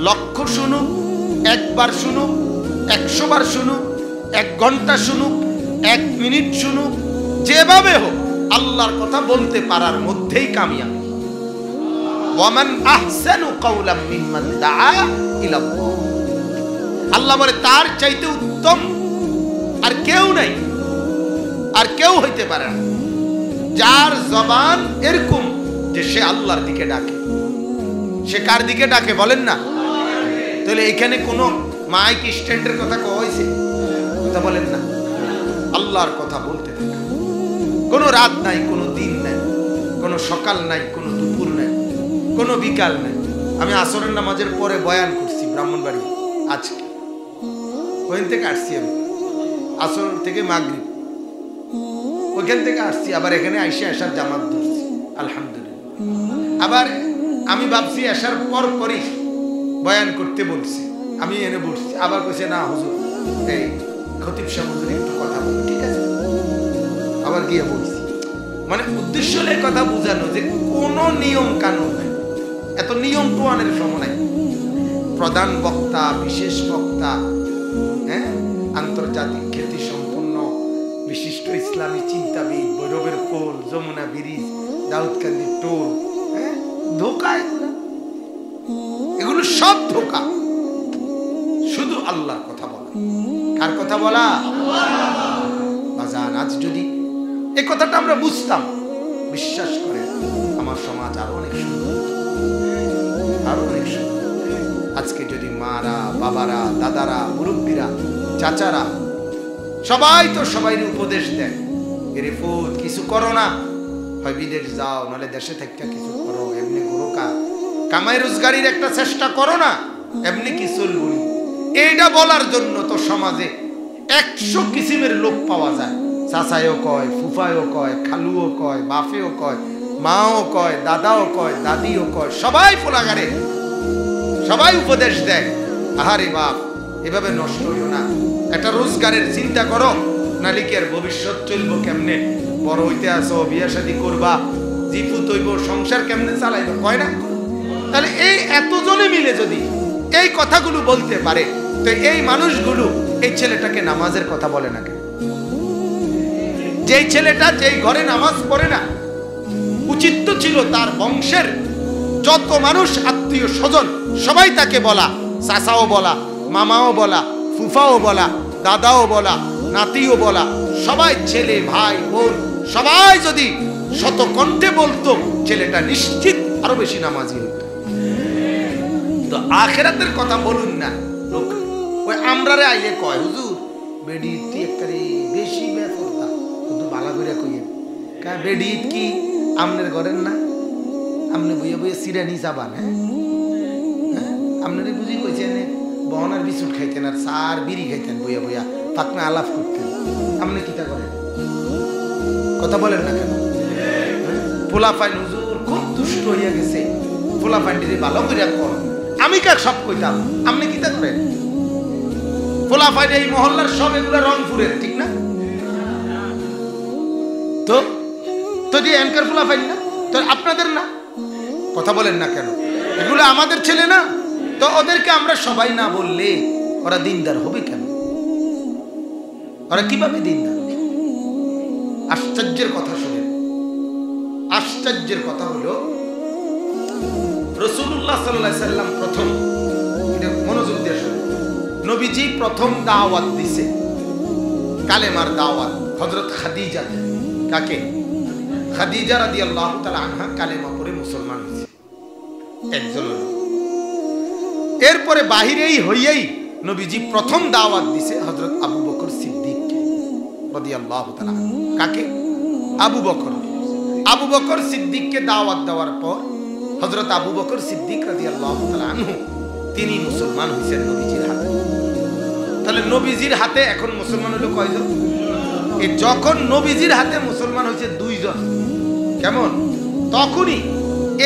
লক্ষ শুনুক, একবার শুনুক, 100 বার শুনুক, 1 ঘন্টা শুনুক, 1 মিনিট শুনুক, যেভাবে হোক আল্লাহর কথা বলতে পারার মধ্যেই কামিয়াবি। ওয়ামান আহসানু কাওলাম মিম্মান দাআ ইলাল্লাহ, আল্লাহ বলে তার চাইতে উত্তম আর কেউ নাই, আর কেউ হইতে পারে না, যার জবান এরকম যে সে আল্লাহর দিকে ডাকে। সে কার দিকে ডাকে বলেন না? তাহলে এখানে কোনো মাইক স্ট্যান্ডের কথা কওয়া হয়েছে? কথা বলেন না, আল্লাহর কথা বলতে থাকা। কোনো রাত নাই, কোনো দিন নাই, কোনো সকাল নাই, কোনো দুপুর নাই, কোনো বিকাল নাই। আমি আসরের নামাজের পরে বয়ান করছি ব্রাহ্মণবাড়ি, আজকে ওইখান থেকে আসছি, আমি আসর থেকে মাগরিব ওইখান থেকে আসছি, আবার এখানে আইসে আসার জামাত ধরছি আলহামদুলিল্লাহ। আবার আমি ভাবছি আসার পর পরই বয়ান করতে বলছি, আমি এনে বলছি, আবার কইছে না হুজুর এই খতিব সাহেব হুজুর একটু কথা বলি, ঠিক আছে, আবার গিয়ে বলছি। মানে উদ্দেশ্য হলে কথা বোঝানো যে কোনো নিয়ম কানুন নাই, এত নিয়ম প্রণের সময় নাই। প্রধান বক্তা, বিশেষ বক্তা, হ্যাঁ, আন্তর্জাতিক খ্যাতি সম্পন্ন বিশিষ্ট ইসলামী চিন্তাবিদ, ভৈরবের পোল, যমুনা ব্রিজ, দাউদকান্দি টোল, হ্যাঁ, ধোকা এগুলো, এগুলো সব ধোকা। শুধু আল্লাহর কথা বলা। কার কথা বলা? বাজান, আজ যদি এই কথাটা আমরা বুঝতাম, বিশ্বাস করে আমার সমাজ আরো অনেক সুন্দর, আরো অনেক সুন্দর। আজকে যদি মারা, বাবারা, দাদারা, মুরব্বীরা, চাচারা সবাই তো সবাই উপদেশ দেয়, এরে ফুট কিছু করো না, হয় বিদেশ যাও, নাহলে দেশে থেকে কিছু করো, এমনি করো, কামাই রোজগারির একটা চেষ্টা করো না, এমনি কি চলবো। এইটা বলার জন্য তো সমাজে 100 কিসিমের লোক পাওয়া যায়। চাচাইও কয়, ফুফাইও কয়, খালুও কয়, বাপেও কয়, মাও কয়, দাদাও কয়, দাদিও কয়, সবাই পোলাগারে, সবাই উপদেশ দেয়। আহারে বাপ, এভাবে নষ্ট হইও না, একটা রোজগারের চিন্তা করো, নালিকের ভবিষ্যৎ চলবো কেমনে, বড় হইতে আসো, বিয়া শাদী করবা, জিপু তৈব, সংসার কেমনে চালাইবো, কয় না? তাহলে এই এতজনে মিলে যদি এই কথাগুলো বলতে পারে, তো এই মানুষগুলো এই ছেলেটাকে নামাজের কথা বলে না কেন? যেই ছেলেটা যেই ঘরে নামাজ পড়ে না, চিত্ত ছিল তার বংশের যত মানুষ আত্মীয় স্বজন সবাই তাকে বলা, চাচাও বলা, মামাও বলা, ফুফাও বলা, দাদাও বলা, নাতিও বলা, সবাই ছেলে ভাই বোন সবাই যদি শতকণ্ঠে বলতো, ছেলেটা নিশ্চিত আরো বেশি নামাজি হতো। তো আখিরাতের কথা বলুন না, লোক ওই আমরারে আইলে কয় হুজুর বেডি একবারে বেশি ব্যাপারটা কিন্তু বালা করে কইয়েন কা বেডি কি আমনের ঘরের না, আমনে বইয়া বইয়া সিরানি যাবান। হ্যাঁ আপনারে বুঝি কইছেন বহনার বিস্কুট খাইতেন আর চার বিড়ি খাইতেন, বইয়া বইয়া ফাঁকনা আলাপ করতেন। আপনি কিতা করেন? কথা বলেন না কেন? পোলাপাইন হুজুর খুব দুষ্ট হইয়া গেছে, পোলাপাইনটি ভালো করিয়া কর, আমি কাক সব কইতাম, আপনি কিতা করেন? পোলাপাইন এই মহল্লার সব এগুলো রংপুরের, ঠিক না? তো তো যে এনকার পোলাপাইন না, তো আপনাদের না? কথা বলেন না কেন? এগুলো আমাদের ছেলে না? তো ওদেরকে আমরা সবাই না বললে ওরা দিনদার হবে কেন? ওরা কিভাবে দিনদার? আশ্চর্যের কথা শুনেন, আশ্চর্যের কথা হলো রাসূলুল্লাহ সাল্লাল্লাহু আলাইহি সাল্লাম প্রথম, এটা মনোযোগ দিয়ে শুনুন, নবীজি প্রথম দাওয়াত দিছে কালেমার দাওয়াত হযরত খাদিজা। কাকে? খাদিজা রাদিয়াল্লাহু তাআলা আনহা কালেমা পড়ে মুসলমান হয়েছে একজন। এরপরে বাহিরেই হইয়াই নবীজি প্রথম দাওয়াত দিছে হযরত আবু বকর সিদ্দিককে রাদিয়াল্লাহু তাআলা। কাকে? আবু বকর। আবু বকর সিদ্দিককে দাওয়াত দেওয়ার পর হযরত আবু বকর সিদ্দিক রাদিয়াল্লাহু তাআলা আনহু তিনি মুসলমান হয়েছেন নবীজির হাতে। তাহলে নবীজির হাতে এখন মুসলমান হলো কয়জন? এই যখন নবীজির হাতে মুসলমান হয়েছে দুইজন, কেমন? তখনই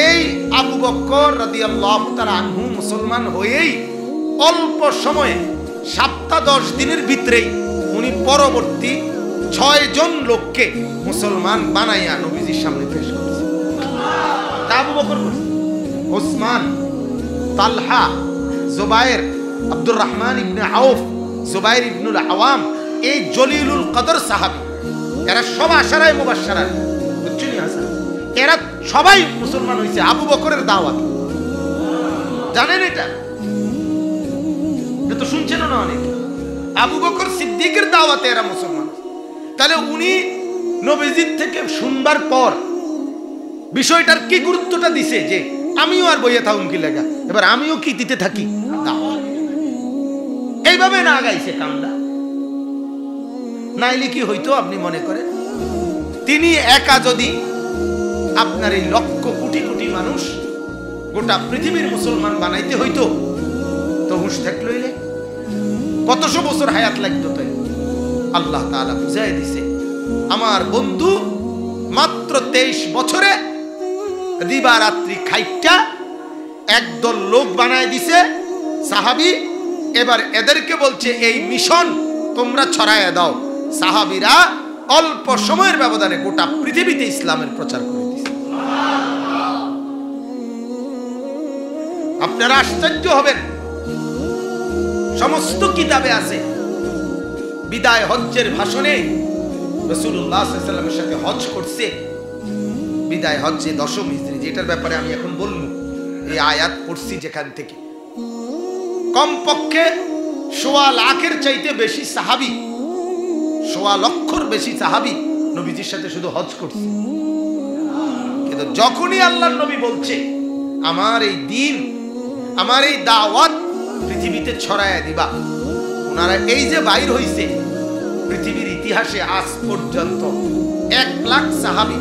এই আবু বকর রাদিয়াল্লাহু তাআলা আনহু মুসলমান হয়েই অল্প সময়ে 7-10 দিনের ভিতরেই উনি পরবর্তী 6 জন লোককে মুসলমান বানাইয়া নবীজির সামনে পেশ করেছে। আবু বকর, ওসমান, তালহা, জুবায়ের, আব্দুর রহমান ইবনে আউফ, জুবায়ের ইবনুল আওয়াম, এই জলিলুল কদর সাহাবী, এরা সব আশারায়ে মুবাশশারা, বুঝছেন হাসান? এরা সবাই মুসলমান হয়েছে আবু বকরের দাওয়াত। জানেন এটা? এটা তো শুনছেন না অনেক। আবু বকর সিদ্দিকের দাওয়াতে এরা মুসলমান। তাহলে উনি নবীজির থেকে শুনবার পর বিষয়টার কি গুরুত্বটা দিছে যে আমিও আর বইয়া থাকুম কি লাগা, এবার আমিও কি দিতে থাকি দাওয়াত। এইভাবে না গাইছে কামটা, নাইলে কি হইতো আপনি মনে করেন? তিনি একা যদি আপনার এই লক্ষ কোটি কোটি মানুষ গোটা পৃথিবীর মুসলমান বানাইতে হইতো তো হুঁশ থাকলো কতশো বছর হায়াত লাগতো। তাই আল্লাহ তাআলা বুঝাই দিছে, আমার বন্ধু মাত্র 23 বছরে দিবা রাত্রি খাইটা একদল লোক বানায় দিছে সাহাবী। এবার এদেরকে বলছে এই মিশন তোমরা ছড়াইয়া দাও। সাহাবীরা অল্প সময়ের ব্যবধানে গোটা পৃথিবীতে ইসলামের প্রচার করে দিছে। আপনারা আশ্চর্য হবেন, সমস্ত কিতাবে আছে বিদায় হজ্জের ভাষণে রাসূলুল্লাহ সাল্লাল্লাহু আলাইহি ওয়াসাল্লামের সাথে হজ করছে বিদায় হজ্জে 10ম হিজরি, যেটার ব্যাপারে আমি এখন বলবো। এই আয়াত পড়ছি যেখান থেকে কমপক্ষে 1.25 লাখের চাইতে বেশি সাহাবী, 1.25 লক্ষর বেশি সাহাবী নবীজির সাথে শুধু হজ করছে। কিন্তু যখনই আল্লাহর নবী বলছে আমার এই দ্বীন, আমার এই দাওয়াত পৃথিবীতে ছড়াইয়া দিবা, ওনারা এই যে বাইর হইছে, পৃথিবীর ইতিহাসে আজ পর্যন্ত 1 লাখ সাহাবী,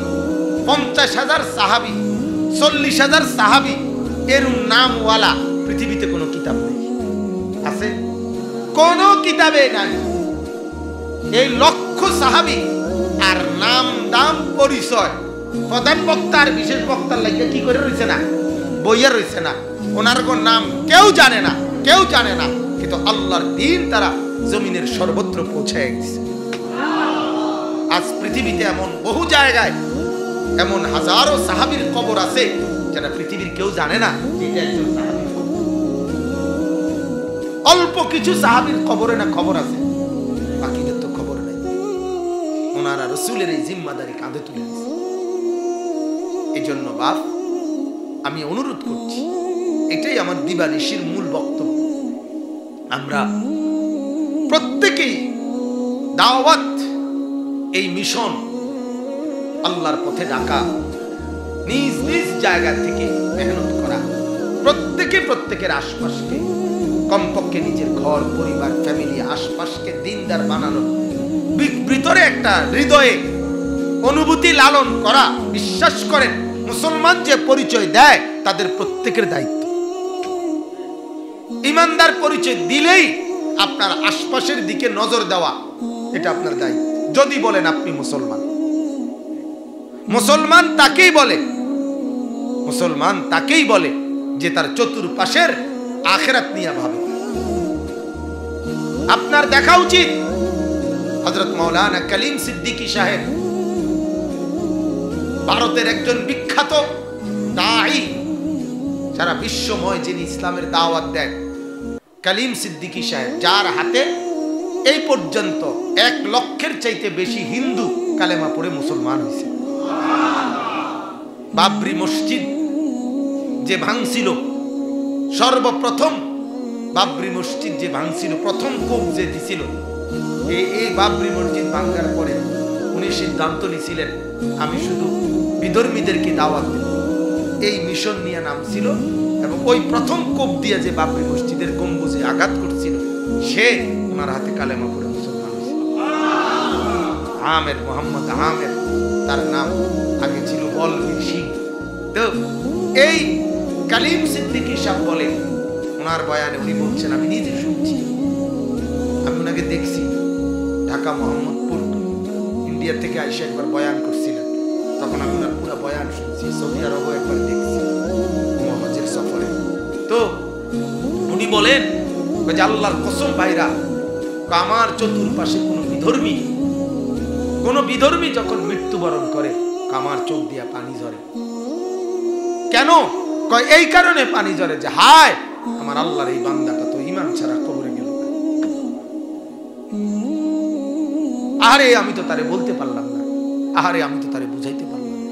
50,000 সাহাবী, 40,000 সাহাবী এর নামওয়ালা পৃথিবীতে কোনো কিতাব নেই। আছে? কোন কিতাবে নাই। এই লক্ষ সাহাবী আর নাম দাম পরিচয় প্রধান বক্তার বিশেষ বক্তার লাগে কি করে রয়েছে না, বইয়া রয়েছে না, ওনার কোন নাম কেউ জানে না, কেউ জানে না। কিন্তু আল্লাহর দ্বীন তারা জমিনের সর্বত্র পৌঁছায় গেছে। আজ পৃথিবীতে এমন বহু জায়গায় এমন হাজারো সাহাবীর কবর আছে যারা পৃথিবীর কেউ জানে না যে এটা একজন সাহাবী। অল্প কিছু সাহাবীর কবরে না খবর আছে, বাকিদের তো খবর নাই। ওনারা রাসূলের এই জিম্মাদারি কাঁধে তুলে নিয়েছে। এই জন্য বাপ আমি অনুরোধ করছি, এটাই আমার দিবানিশির মূল বক্তব্য। আমরা প্রত্যেকেই দাওয়াত, এই মিশন, আল্লাহর পথে ডাকা, নিজ নিজ জায়গা থেকে মেহনত করা, প্রত্যেকের আশপাশকে, কমপক্ষে নিজের ঘর, পরিবার, ফ্যামিলি, আশপাশকে দিনদার বানানো, ভিতরে একটা হৃদয়ে অনুভূতি লালন করা। বিশ্বাস করেন, মুসলমান যে পরিচয় দেয় তাদের প্রত্যেকের দায়িত্ব। ইমানদার পরিচয় দিলেই আপনার আশপাশের দিকে নজর দেওয়া, এটা আপনার দায়িত্ব। যদি বলেন আপনি মুসলমান, মুসলমান তাকেই বলে যে তার চতুর্পাশের আখিরাত নিয়ে ভাবে। আপনার দেখা উচিত হযরত মাওলানা কালিম সিদ্দিকী সাহেব, ভারতের একজন বিখ্যাত দাঈ, সারা বিশ্বময় যিনি ইসলামের দাওয়াত দেন, কালিম সিদ্দিকী সাহেব, যার হাতে এই পর্যন্ত 1 লক্ষের চাইতে বেশি হিন্দু কালেমা পড়ে মুসলমান হয়েছে। বাবরি মসজিদ যে ভাঙছিল, সর্বপ্রথম বাবরি মসজিদ যে ভাঙছিল, প্রথম কোপ যে দিছিল, এই বাবরি মসজিদ ভাঙার পরে উনি সিদ্ধান্ত নিয়েছিলেন আমি শুধু বিধর্মীদেরকে দাওয়াত দেব। এই মিশন নিয়ে নাম ছিল, এবং ওই প্রথম কোপ দিয়ে যে বাবরি মসজিদের গম্বুজে আঘাত করছিল, সে ওনার হাতে কালেমা পড়ে মুসলমান হয়েছে। আহমেদ, মোহাম্মদ আহমেদ তার নাম, আগে ছিল বলবীর সিং। তো এই কালিম সিদ্দিকী সাহেব বলেন, ওনার বয়ানে উনি বলছেন, আমি নিজে শুনছি, আমি ওনাকে দেখছি ঢাকা মোহাম্মদপুর ইন্ডিয়া থেকে আইসা একবার বয়ান করছিলেন, তখন আমি ওনার পুরো বয়ান শুনছি। সৌদি আরবও একবার দেখছি হজের সফরে। তো উনি বলেন যে আল্লাহর কসম ভাইরা, আমার চতুর্পাশে কোন বিধর্মী যখন মৃত্যুবরণ করে, আমার চোখ দিয়া পানি ঝরে। কেন? এই কারণে পানি ঝরে যে হায়, আমার আল্লাহর এই বান্দাটা তো ঈমান ছাড়া কবরে গেল। আরে আমি তো তারে বলতে পারলাম না, আরে আমি তো তারে বুঝাইতে পারলাম না।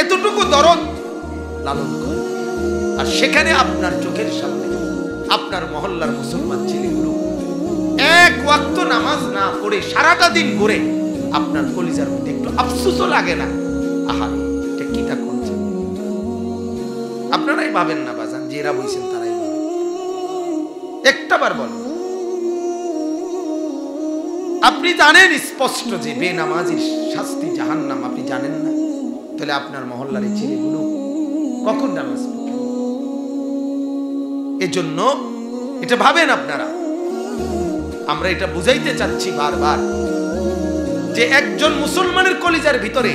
এতটুকু দরদ লালন করে। আর সেখানে আপনার চোখের সামনে আপনার মহল্লার মুসলমান ছেলেগুলো 1 ওয়াক্ত নামাজ না পড়ে সারাটা দিন ঘুরে, আপনার কলিজার মধ্যে একটু আফসোসও লাগে না? আহা, এটা কিটা করছে? আপনারাই ভাবেন না বাজান, যে এরা বইছেন তারাই ভাবেন। একটাবার বলেন, আপনি জানেন স্পষ্ট যে বেনামাজির শাস্তি জাহান্নাম, আপনি জানেন না? তাহলে আপনার মহল্লার এই ছেলেগুলো কখন নামাজ পড়ে? এজন্য এটা ভাবেন আপনারা। আমরা এটা বুঝাইতে চাচ্ছি বারবার যে একজন মুসলমানের কলিজার ভিতরে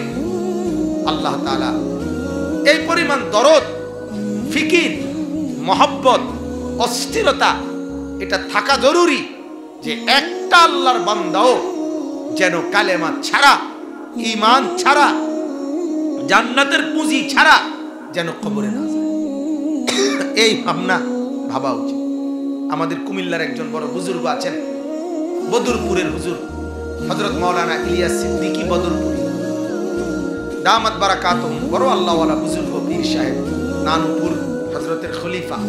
আল্লাহ তাআলা এই পরিমাণ দরদ, ফিকির, মহব্বত, অস্থিরতা, এটা থাকা জরুরি যে একটা আল্লাহর বান্দাও যেন কালেমা ছাড়া, ঈমান ছাড়া, জান্নাতের পুঁজি ছাড়া যেন কবরে না যায়। এই ভাবা উচিত। আমাদের কুমিল্লার একজন বড় বুজুর্গ আছেন, বদরপুরের হুজুর হযরত মাওলানা ইলিয়াস সিদ্দিকী বদরপুরি, দামাত বারাকাতুহুম, বড় আল্লাহওয়ালা বুজুর্গ পীর সাহেব, নানুপুর হযরতের খলিফা।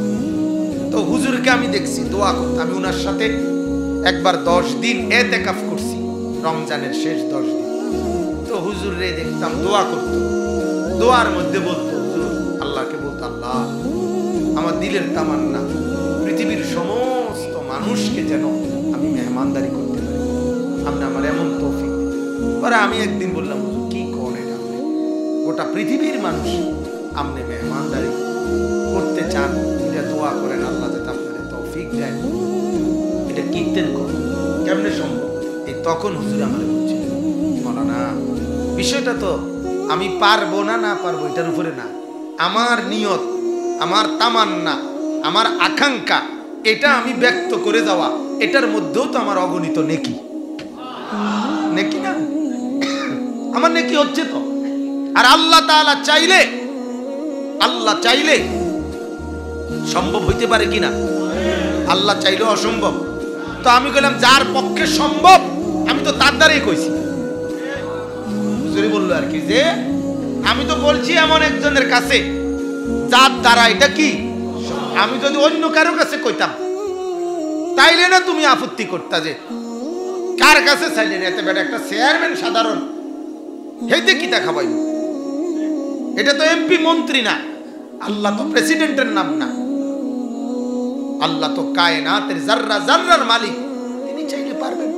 তো হুজুরকে আমি দেখছি দোয়া করতে। আমি ওনার সাথে একবার 10 দিন এতেকাফ করছি, রমজানের শেষ 10 দিন। তো হুজুরে দেখতাম দোয়া করত, দোয়ার মধ্যে বলতো, হুজুর আল্লাহকে বলতো, আল্লাহ আমার দিলের তামান্না পৃথিবীর সমস্ত মানুষকে যেন আমি মেহমানদারি করতে পারি, আপনি আমার এমন তৌফিক। পরে আমি একদিন বললাম, হুজুর কি করেন আপনি? গোটা পৃথিবীর মানুষ আপনি মেহমানদারি করতে চান, এটা দোয়া করেন আল্লাহ যাতে আপনার তৌফিক দেয়। এটা কীর্তন করুন, কেমনে সম্ভব? এই তখন হুজুর আমার বলছিল, মাওলানা বিষয়টা তো আমি পারবো না না পারবো এটার উপরে না, আমার নিয়ত, আমার তামান্না, আমার আকাঙ্ক্ষা, এটা আমি ব্যক্ত করে যাওয়া, এটার মধ্যেও তো আমার অগণিত নেকি না, আমার নেকি হচ্ছে তো। আর আল্লাহ তাআলা চাইলে সম্ভব হইতে পারে কিনা? আল্লাহ চাইলেও অসম্ভব। তো আমি কইলাম যার পক্ষে সম্ভব আমি তো তার দ্বারাই কইছি। হুজুরে বললো আর কি যে আমি তো বলছি এমন একজনের কাছে যার দ্বারা এটা কি, আমি যদি অন্য কারো কাছে কইতাম তাইলে না তুমি আপত্তি করতা যে কার কাছে চাইলেন, এত বেটা একটা চেয়ারম্যান সাধারণ হেইতে কি দেখা পাইব, এটা তো এমপি মন্ত্রী না, আল্লাহ তো প্রেসিডেন্টের নাম না, আল্লাহ তো কায়নাতের জাররা জাররার মালিক, তিনি চাইলে পারবেন।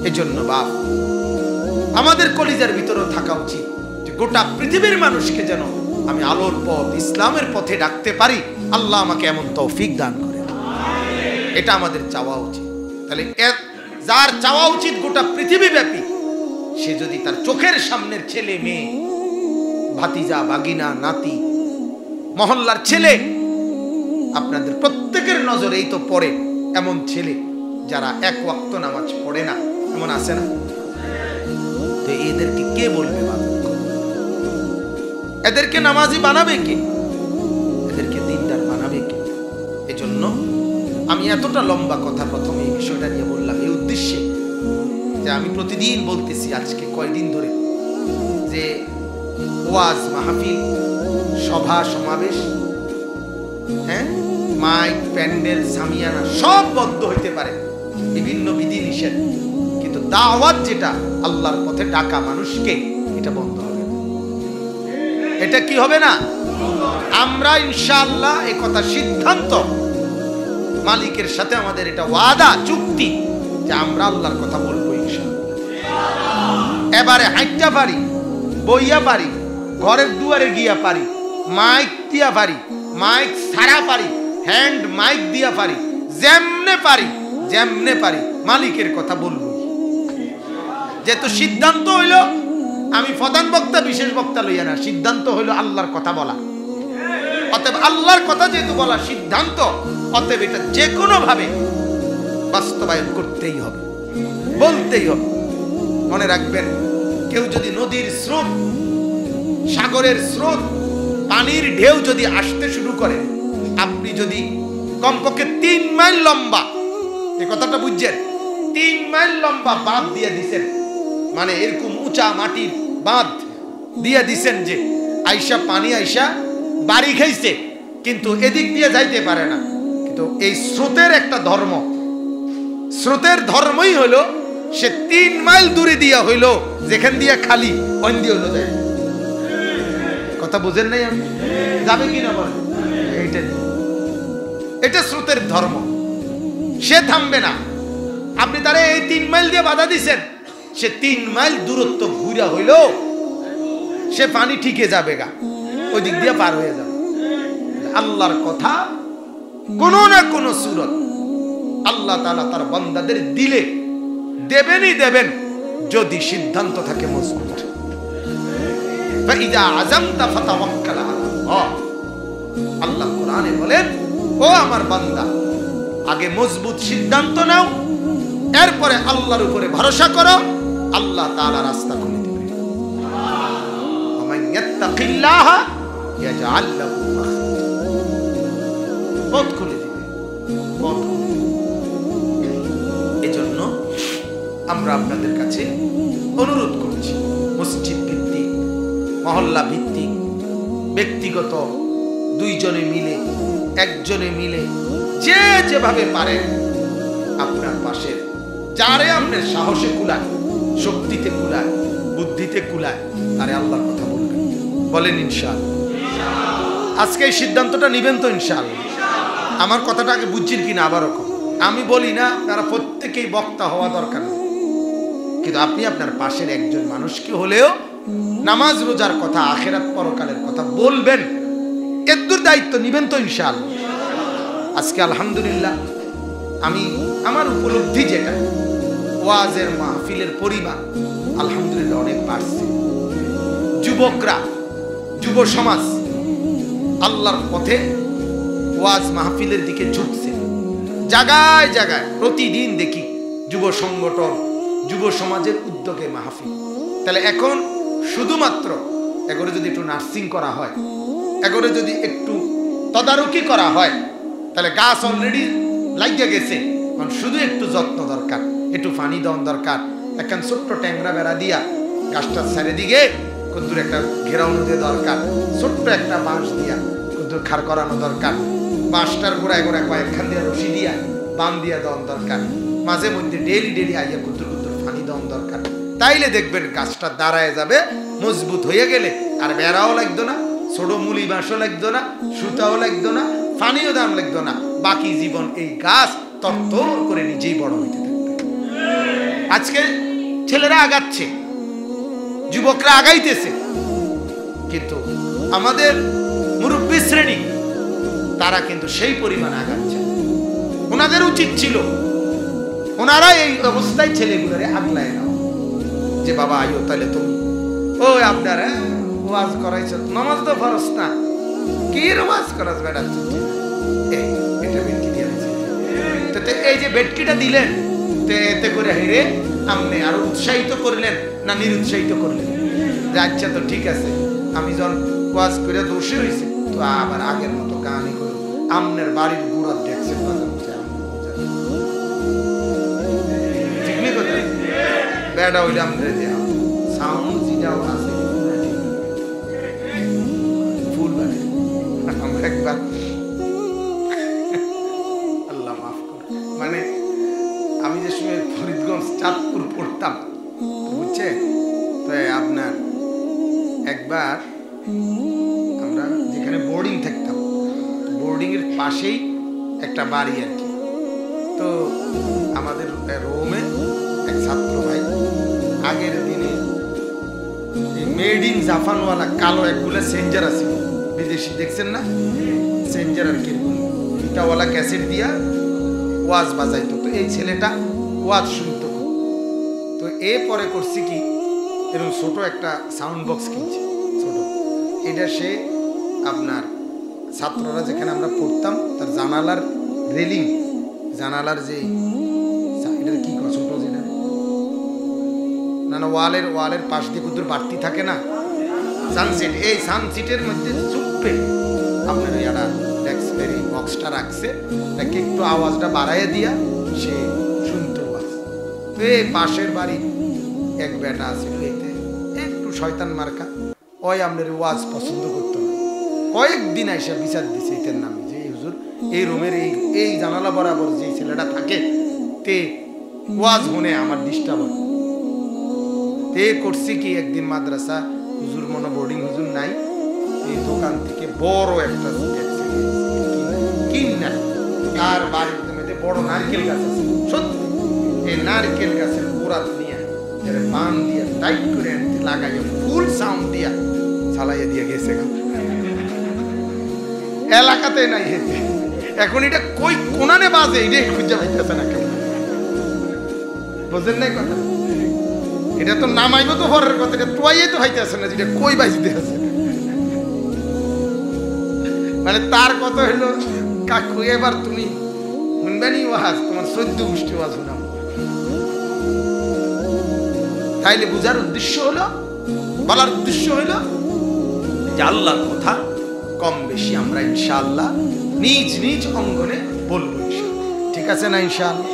এজন্য বাপ আমাদের কলিজার ভিতরেও থাকা উচিত যে গোটা পৃথিবীর মানুষকে যেন আমি আলোর পথ ইসলামের পথে ডাকতে পারি, আল্লাহ আমাকে এমন তৌফিক দান করে, এটা আমাদের চাওয়া উচিত। তাহলে যার চাওয়া উচিত গোটা পৃথিবী ব্যাপী, সে যদি তার চোখের সামনের ছেলে মেয়ে, ভাতিজা বাগিনা নাতি, মহল্লার ছেলে, আপনাদের প্রত্যেকের নজরে এই তো পড়ে এমন ছেলে যারা এক ওয়াক্ত নামাজ পড়ে না, এমন আছে না? তো এদেরকে কে বলবে বাবা? এদেরকে নামাজি বানাবে কে? এদেরকে দিনদার বানাবে কে? এজন্য আমি এতটা লম্বা কথা প্রথমে এই বিষয়টা নিয়ে বললাম এই উদ্দেশ্যে যে আমি প্রতিদিন বলতেছি আজকে কয়দিন ধরে যে ওয়াজ মাহফিল, সভা সমাবেশ, হ্যাঁ, মাইক প্যান্ডেল সামিয়ানা সব বন্ধ হইতে পারে, বিভিন্ন বিধি নিষেধ, কিন্তু দাওয়াত যেটা আল্লাহর পথে ডাকা মানুষকে, এটা বন্ধ হবে না। এটা কি হবে না? আমরা ইনশাআল্লাহ এই কথা সিদ্ধান্ত, মালিকের সাথে আমাদের এটা ওয়াদা চুক্তি যে আমরা আল্লাহর কথা বলবো ইনশাআল্লাহ। এবারে হাইটা পারি, বইয়া পারি, ঘরের দুয়ারে গিয়া পারি, মাইক দিয়া পারি, মাইক সারা পারি, হ্যান্ড মাইক দিয়া পারি, যেমনে পারি যেমনে পারি মালিকের কথা বলবো। যেহেতু সিদ্ধান্ত হইল, আমি প্রধান বক্তা বিশেষ বক্তা লইয়া না, সিদ্ধান্ত হইল আল্লাহর কথা বলা। অতএব আল্লাহর কথা যেহেতু বলা সিদ্ধান্ত, অতএব এটা যে কোনো ভাবে বাস্তবায়ন করতেই হবে, বলতেই হবে। মনে রাখবেন, কেউ যদি নদীর স্রোত, সাগরের স্রোত, পানির ঢেউ যদি আসতে শুরু করে, আপনি যদি কমপক্ষে 3 মাইল লম্বা, এই কথাটা বুঝছেন, 3 মাইল লম্বা বাঁধ দিয়ে দিছেন, মানে এরকম উঁচা মাটির বাঁধ দিয়ে দিছেন যে আইসা পানি আইসা বাড়ি খাইছে, কিন্তু এদিক দিয়ে যাইতে পারে না। কিন্তু এই স্রোতের একটা ধর্ম, স্রোতের ধর্মই হলো সে 3 মাইল দূরে দিয়া হইল, যেখান দিয়ে খালি ওন দিয়ে হইলো যায়। কথা বুঝেন নাই? আমি যাবে কিনা বলেন? এটা স্রোতের ধর্ম, সে থামবে না। আপনি তারা এই 3 মাইল দিয়ে বাধা দিছেন, সে 3 মাইল দূরত্ব ঘুরা হইল, সে পানি ঠিকে যাবে গা, ওই দিক দিয়ে পার হয়ে যাবে। আল্লাহর কথা কোন না কোন সূরত আল্লাহ তাআলা তার বান্দাদের দিলে দেবেনই দেবেন, যদি সিদ্ধান্ত থাকে মজবুত। ফাইদা আযামতা ফাতাওয়াক্কাল আলাল্লাহ, আল্লাহ কোরআনে বলেন, ও আমার বান্দা, আগে মজবুত সিদ্ধান্ত নাও, এরপরে আল্লাহর উপরে ভরসা করো, আল্লাহ তাআলা রাস্তা খুলে দিবেন। ওয়া মান ইয়াত্তাকিল্লাহ ইয়াজআল লাহু মাখরাজা, পথ খুলে দিবেন, পথ খুলে দিবেন। এজন্য আমরা আপনাদের কাছে অনুরোধ করছি, মসজিদ ভিত্তিক, মহল্লা ভিত্তিক, ব্যক্তিগত, 2 জনে মিলে, 1 জনে মিলে, যে যেভাবে পারে আপনার পাশে যারে আপনার সাহসে কুলায়, শক্তিতে কুলায়, বুদ্ধিতে কুলায়, তারে আল্লাহর কথা বলবেন। বলেন ইনশাআল্লাহ। আজকে এই সিদ্ধান্তটা নিবেন তো ইনশাআল্লাহ? আমার কথাটা আগে বুঝছেন কিনা? আবারও আমি বলি না তারা প্রত্যেকেই বক্তা হওয়া দরকার নেই, কিন্তু আপনি আপনার পাশের একজন মানুষকে হলেও নামাজ রোজার কথা, আখিরাত পরকালের কথা বলবেন, এর দায়িত্ব নিবেন তো ইনশাআল্লাহ। আজকে আলহামদুলিল্লাহ আমি আমার উপলব্ধি যেটা, ওয়াজের মাহফিলের পরিমাণ আলহামদুলিল্লাহ অনেক বাড়ছে। যুবকরা, যুব সমাজ আল্লাহর পথে ওয়াজ মাহফিলের দিকে ঝুঁকছে, জায়গায় জায়গায় প্রতিদিন দেখি যুব সংগঠন, যুব সমাজের উদ্যোগে মাহফিল। তাহলে এখন শুধুমাত্র এগোরে যদি একটু নার্সিং করা হয়, এগোরে যদি একটু তদারকি করা হয়, তাহলে গাছ অলরেডি লাগিয়ে গেছে, শুধু একটু যত্ন দরকার, একটু পানি দেওয়ার দরকার, একখান ছোট্ট ট্যাংরা বেড়া দিয়া গাছটা ছেড়ে দিকে কদ্দুর একটা ঘেরানো দিয়ে দরকার, ছোট্ট একটা বাঁশ দিয়া কদ্দুর খাড় করানো দরকার, বাঁশটার গোড়ায় গোড়ায় কয়েকখান দিয়ে রশি দিয়া বান দিয়া দেওয়ার দরকার, মাঝে মধ্যে ডেলি আইয়া কদ্দুর কদ্দুর পানি দেওয়ার দরকার। তাইলে দেখবেন গাছটা দাঁড়ায় যাবে, মজবুত হয়ে গেলে আর বেড়াও লাগতো না, ছোট মুলি বাঁশও লাগতো না, সুতাও লাগতো না, পানিও দাম লাগতো না। বাকি জীবন এই গাছ তরতর করে নিজেই বড় হইতে থাকবে। আজকে ছেলেরা আগাচ্ছে, যুবকরা আগাইতেছে, কিন্তু আমাদের মুরব্বী শ্রেণী তারা কিন্তু সেই পরিমাণ আগাচ্ছে। ওনাদের উচিত ছিল ওনারা এই অবস্থায় ছেলেগুলোরে আগলায় নাও, যে বাবা আয়ো তাহলে তুমি ওই আপনারা ওয়াজ করাইছ, নামাজ তো ফরজ না, কি ওয়াজ করাস বেটা, এটা বেটকি দিয়ে এই যে বেটকিটা দিলেন, এতে করে হেরে আপনি আরো উৎসাহিত করলেন না নিরুৎসাহিত করলেন? যে আচ্ছা তো ঠিক আছে, আমি যখন ওয়াজ করে দোষী হয়েছে তো আবার আগের মতো গানই করো, আমনের বাড়ির গুড়ার দেখছে ঠিক নেই কথা বেটা হইলে আমাদের সাউন্ড যেটাও আছে ফুল বাড়ি। আমরা একবার আল্লাহ মাফ করো, মানে আমি যে সময় ফরিদগঞ্জ চাঁদপুর পড়তাম বুঝছে, তো আপনার একবার আমরা যেখানে বোর্ডিং থাকতাম, বোর্ডিং এর পাশেই একটা বাড়ি আর কি, তো আমাদের রোমে এক ছাত্র ভাই আগের দিনে মেড ইন জাপানওয়ালা কালো একগুলা সেঞ্জার আছে বিদেশি, দেখছেন না সেঞ্জার আর কি, ফিতাওয়ালা ক্যাসেট দিয়া ওয়াজ বাজাইতো। তো এই ছেলেটা ওয়াজ শুনতো, তো এ পরে করছি কি এরকম ছোট একটা সাউন্ড বক্স কিনছে ছোট, এটা সে আপনার ছাত্ররা যেখানে আমরা পড়তাম তার জানালার রেলিং, জানালার যে এটা কি ছোট যেটা না না ওয়ালের পাশ দিয়ে কুদুর বাড়তি থাকে না সানসেট, এই সানসেটের মধ্যে চুপে আপনার ইয়ারা ডেক্সবেরি বক্সটা রাখছে, তাকে একটু আওয়াজটা বাড়াইয়া দিয়া সে শুনতো ওয়াজ। তো এই পাশের বাড়ি এক বেটা আছে একটু শয়তান মার্কা, ওই আপনার ওয়াজ পছন্দ করতো না, কয়েকদিন আইসা বিচার দিছে এটার নামে যে হুজুর এই রুমের এই জানালা বরাবর যে ছেলেটা থাকে তে ওয়াজ শুনে আমার ডিস্টার্ব হয়। তে করছি কি একদিন মাদ্রাসা হুজুর মনে বোর্ডিং হুজুর নাই, এই দোকান থেকে বড় একটা কিনা তার বাড়ির মধ্যে বড় নারকেল গাছ আছে, সত্যি এই নারকেল গাছের গোড়া নিয়ে পান দিয়ে টাইট করে লাগাইয়া ফুল সাউন্ড দিয়া চালাইয়া দিয়ে গেছে, এলাকাতে নাই হেতে। এখন এটা কই কোনানে বাজে এটা খুঁজে পাইতেছে না কেউ, বুঝেন নাই কথা, এটা তো নামাইব তো পরের কথা, এটা তোয়াই তো হইতেছে না যেটা কই বাজিতে আছে। মানে তার কথা হইলো কাকু এবার তুমি শুনবেনি ওয়াজ, তোমার 14 গোষ্ঠী ওয়াজ শুনাম। তাইলে বুঝার উদ্দেশ্য হলো, বলার উদ্দেশ্য হইলো যে আল্লাহর কথা কম বেশি আমরা ইনশাআল্লাহ নিজ নিজ অঙ্গনে বলবো, ঠিক আছে না ইনশাআল্লাহ।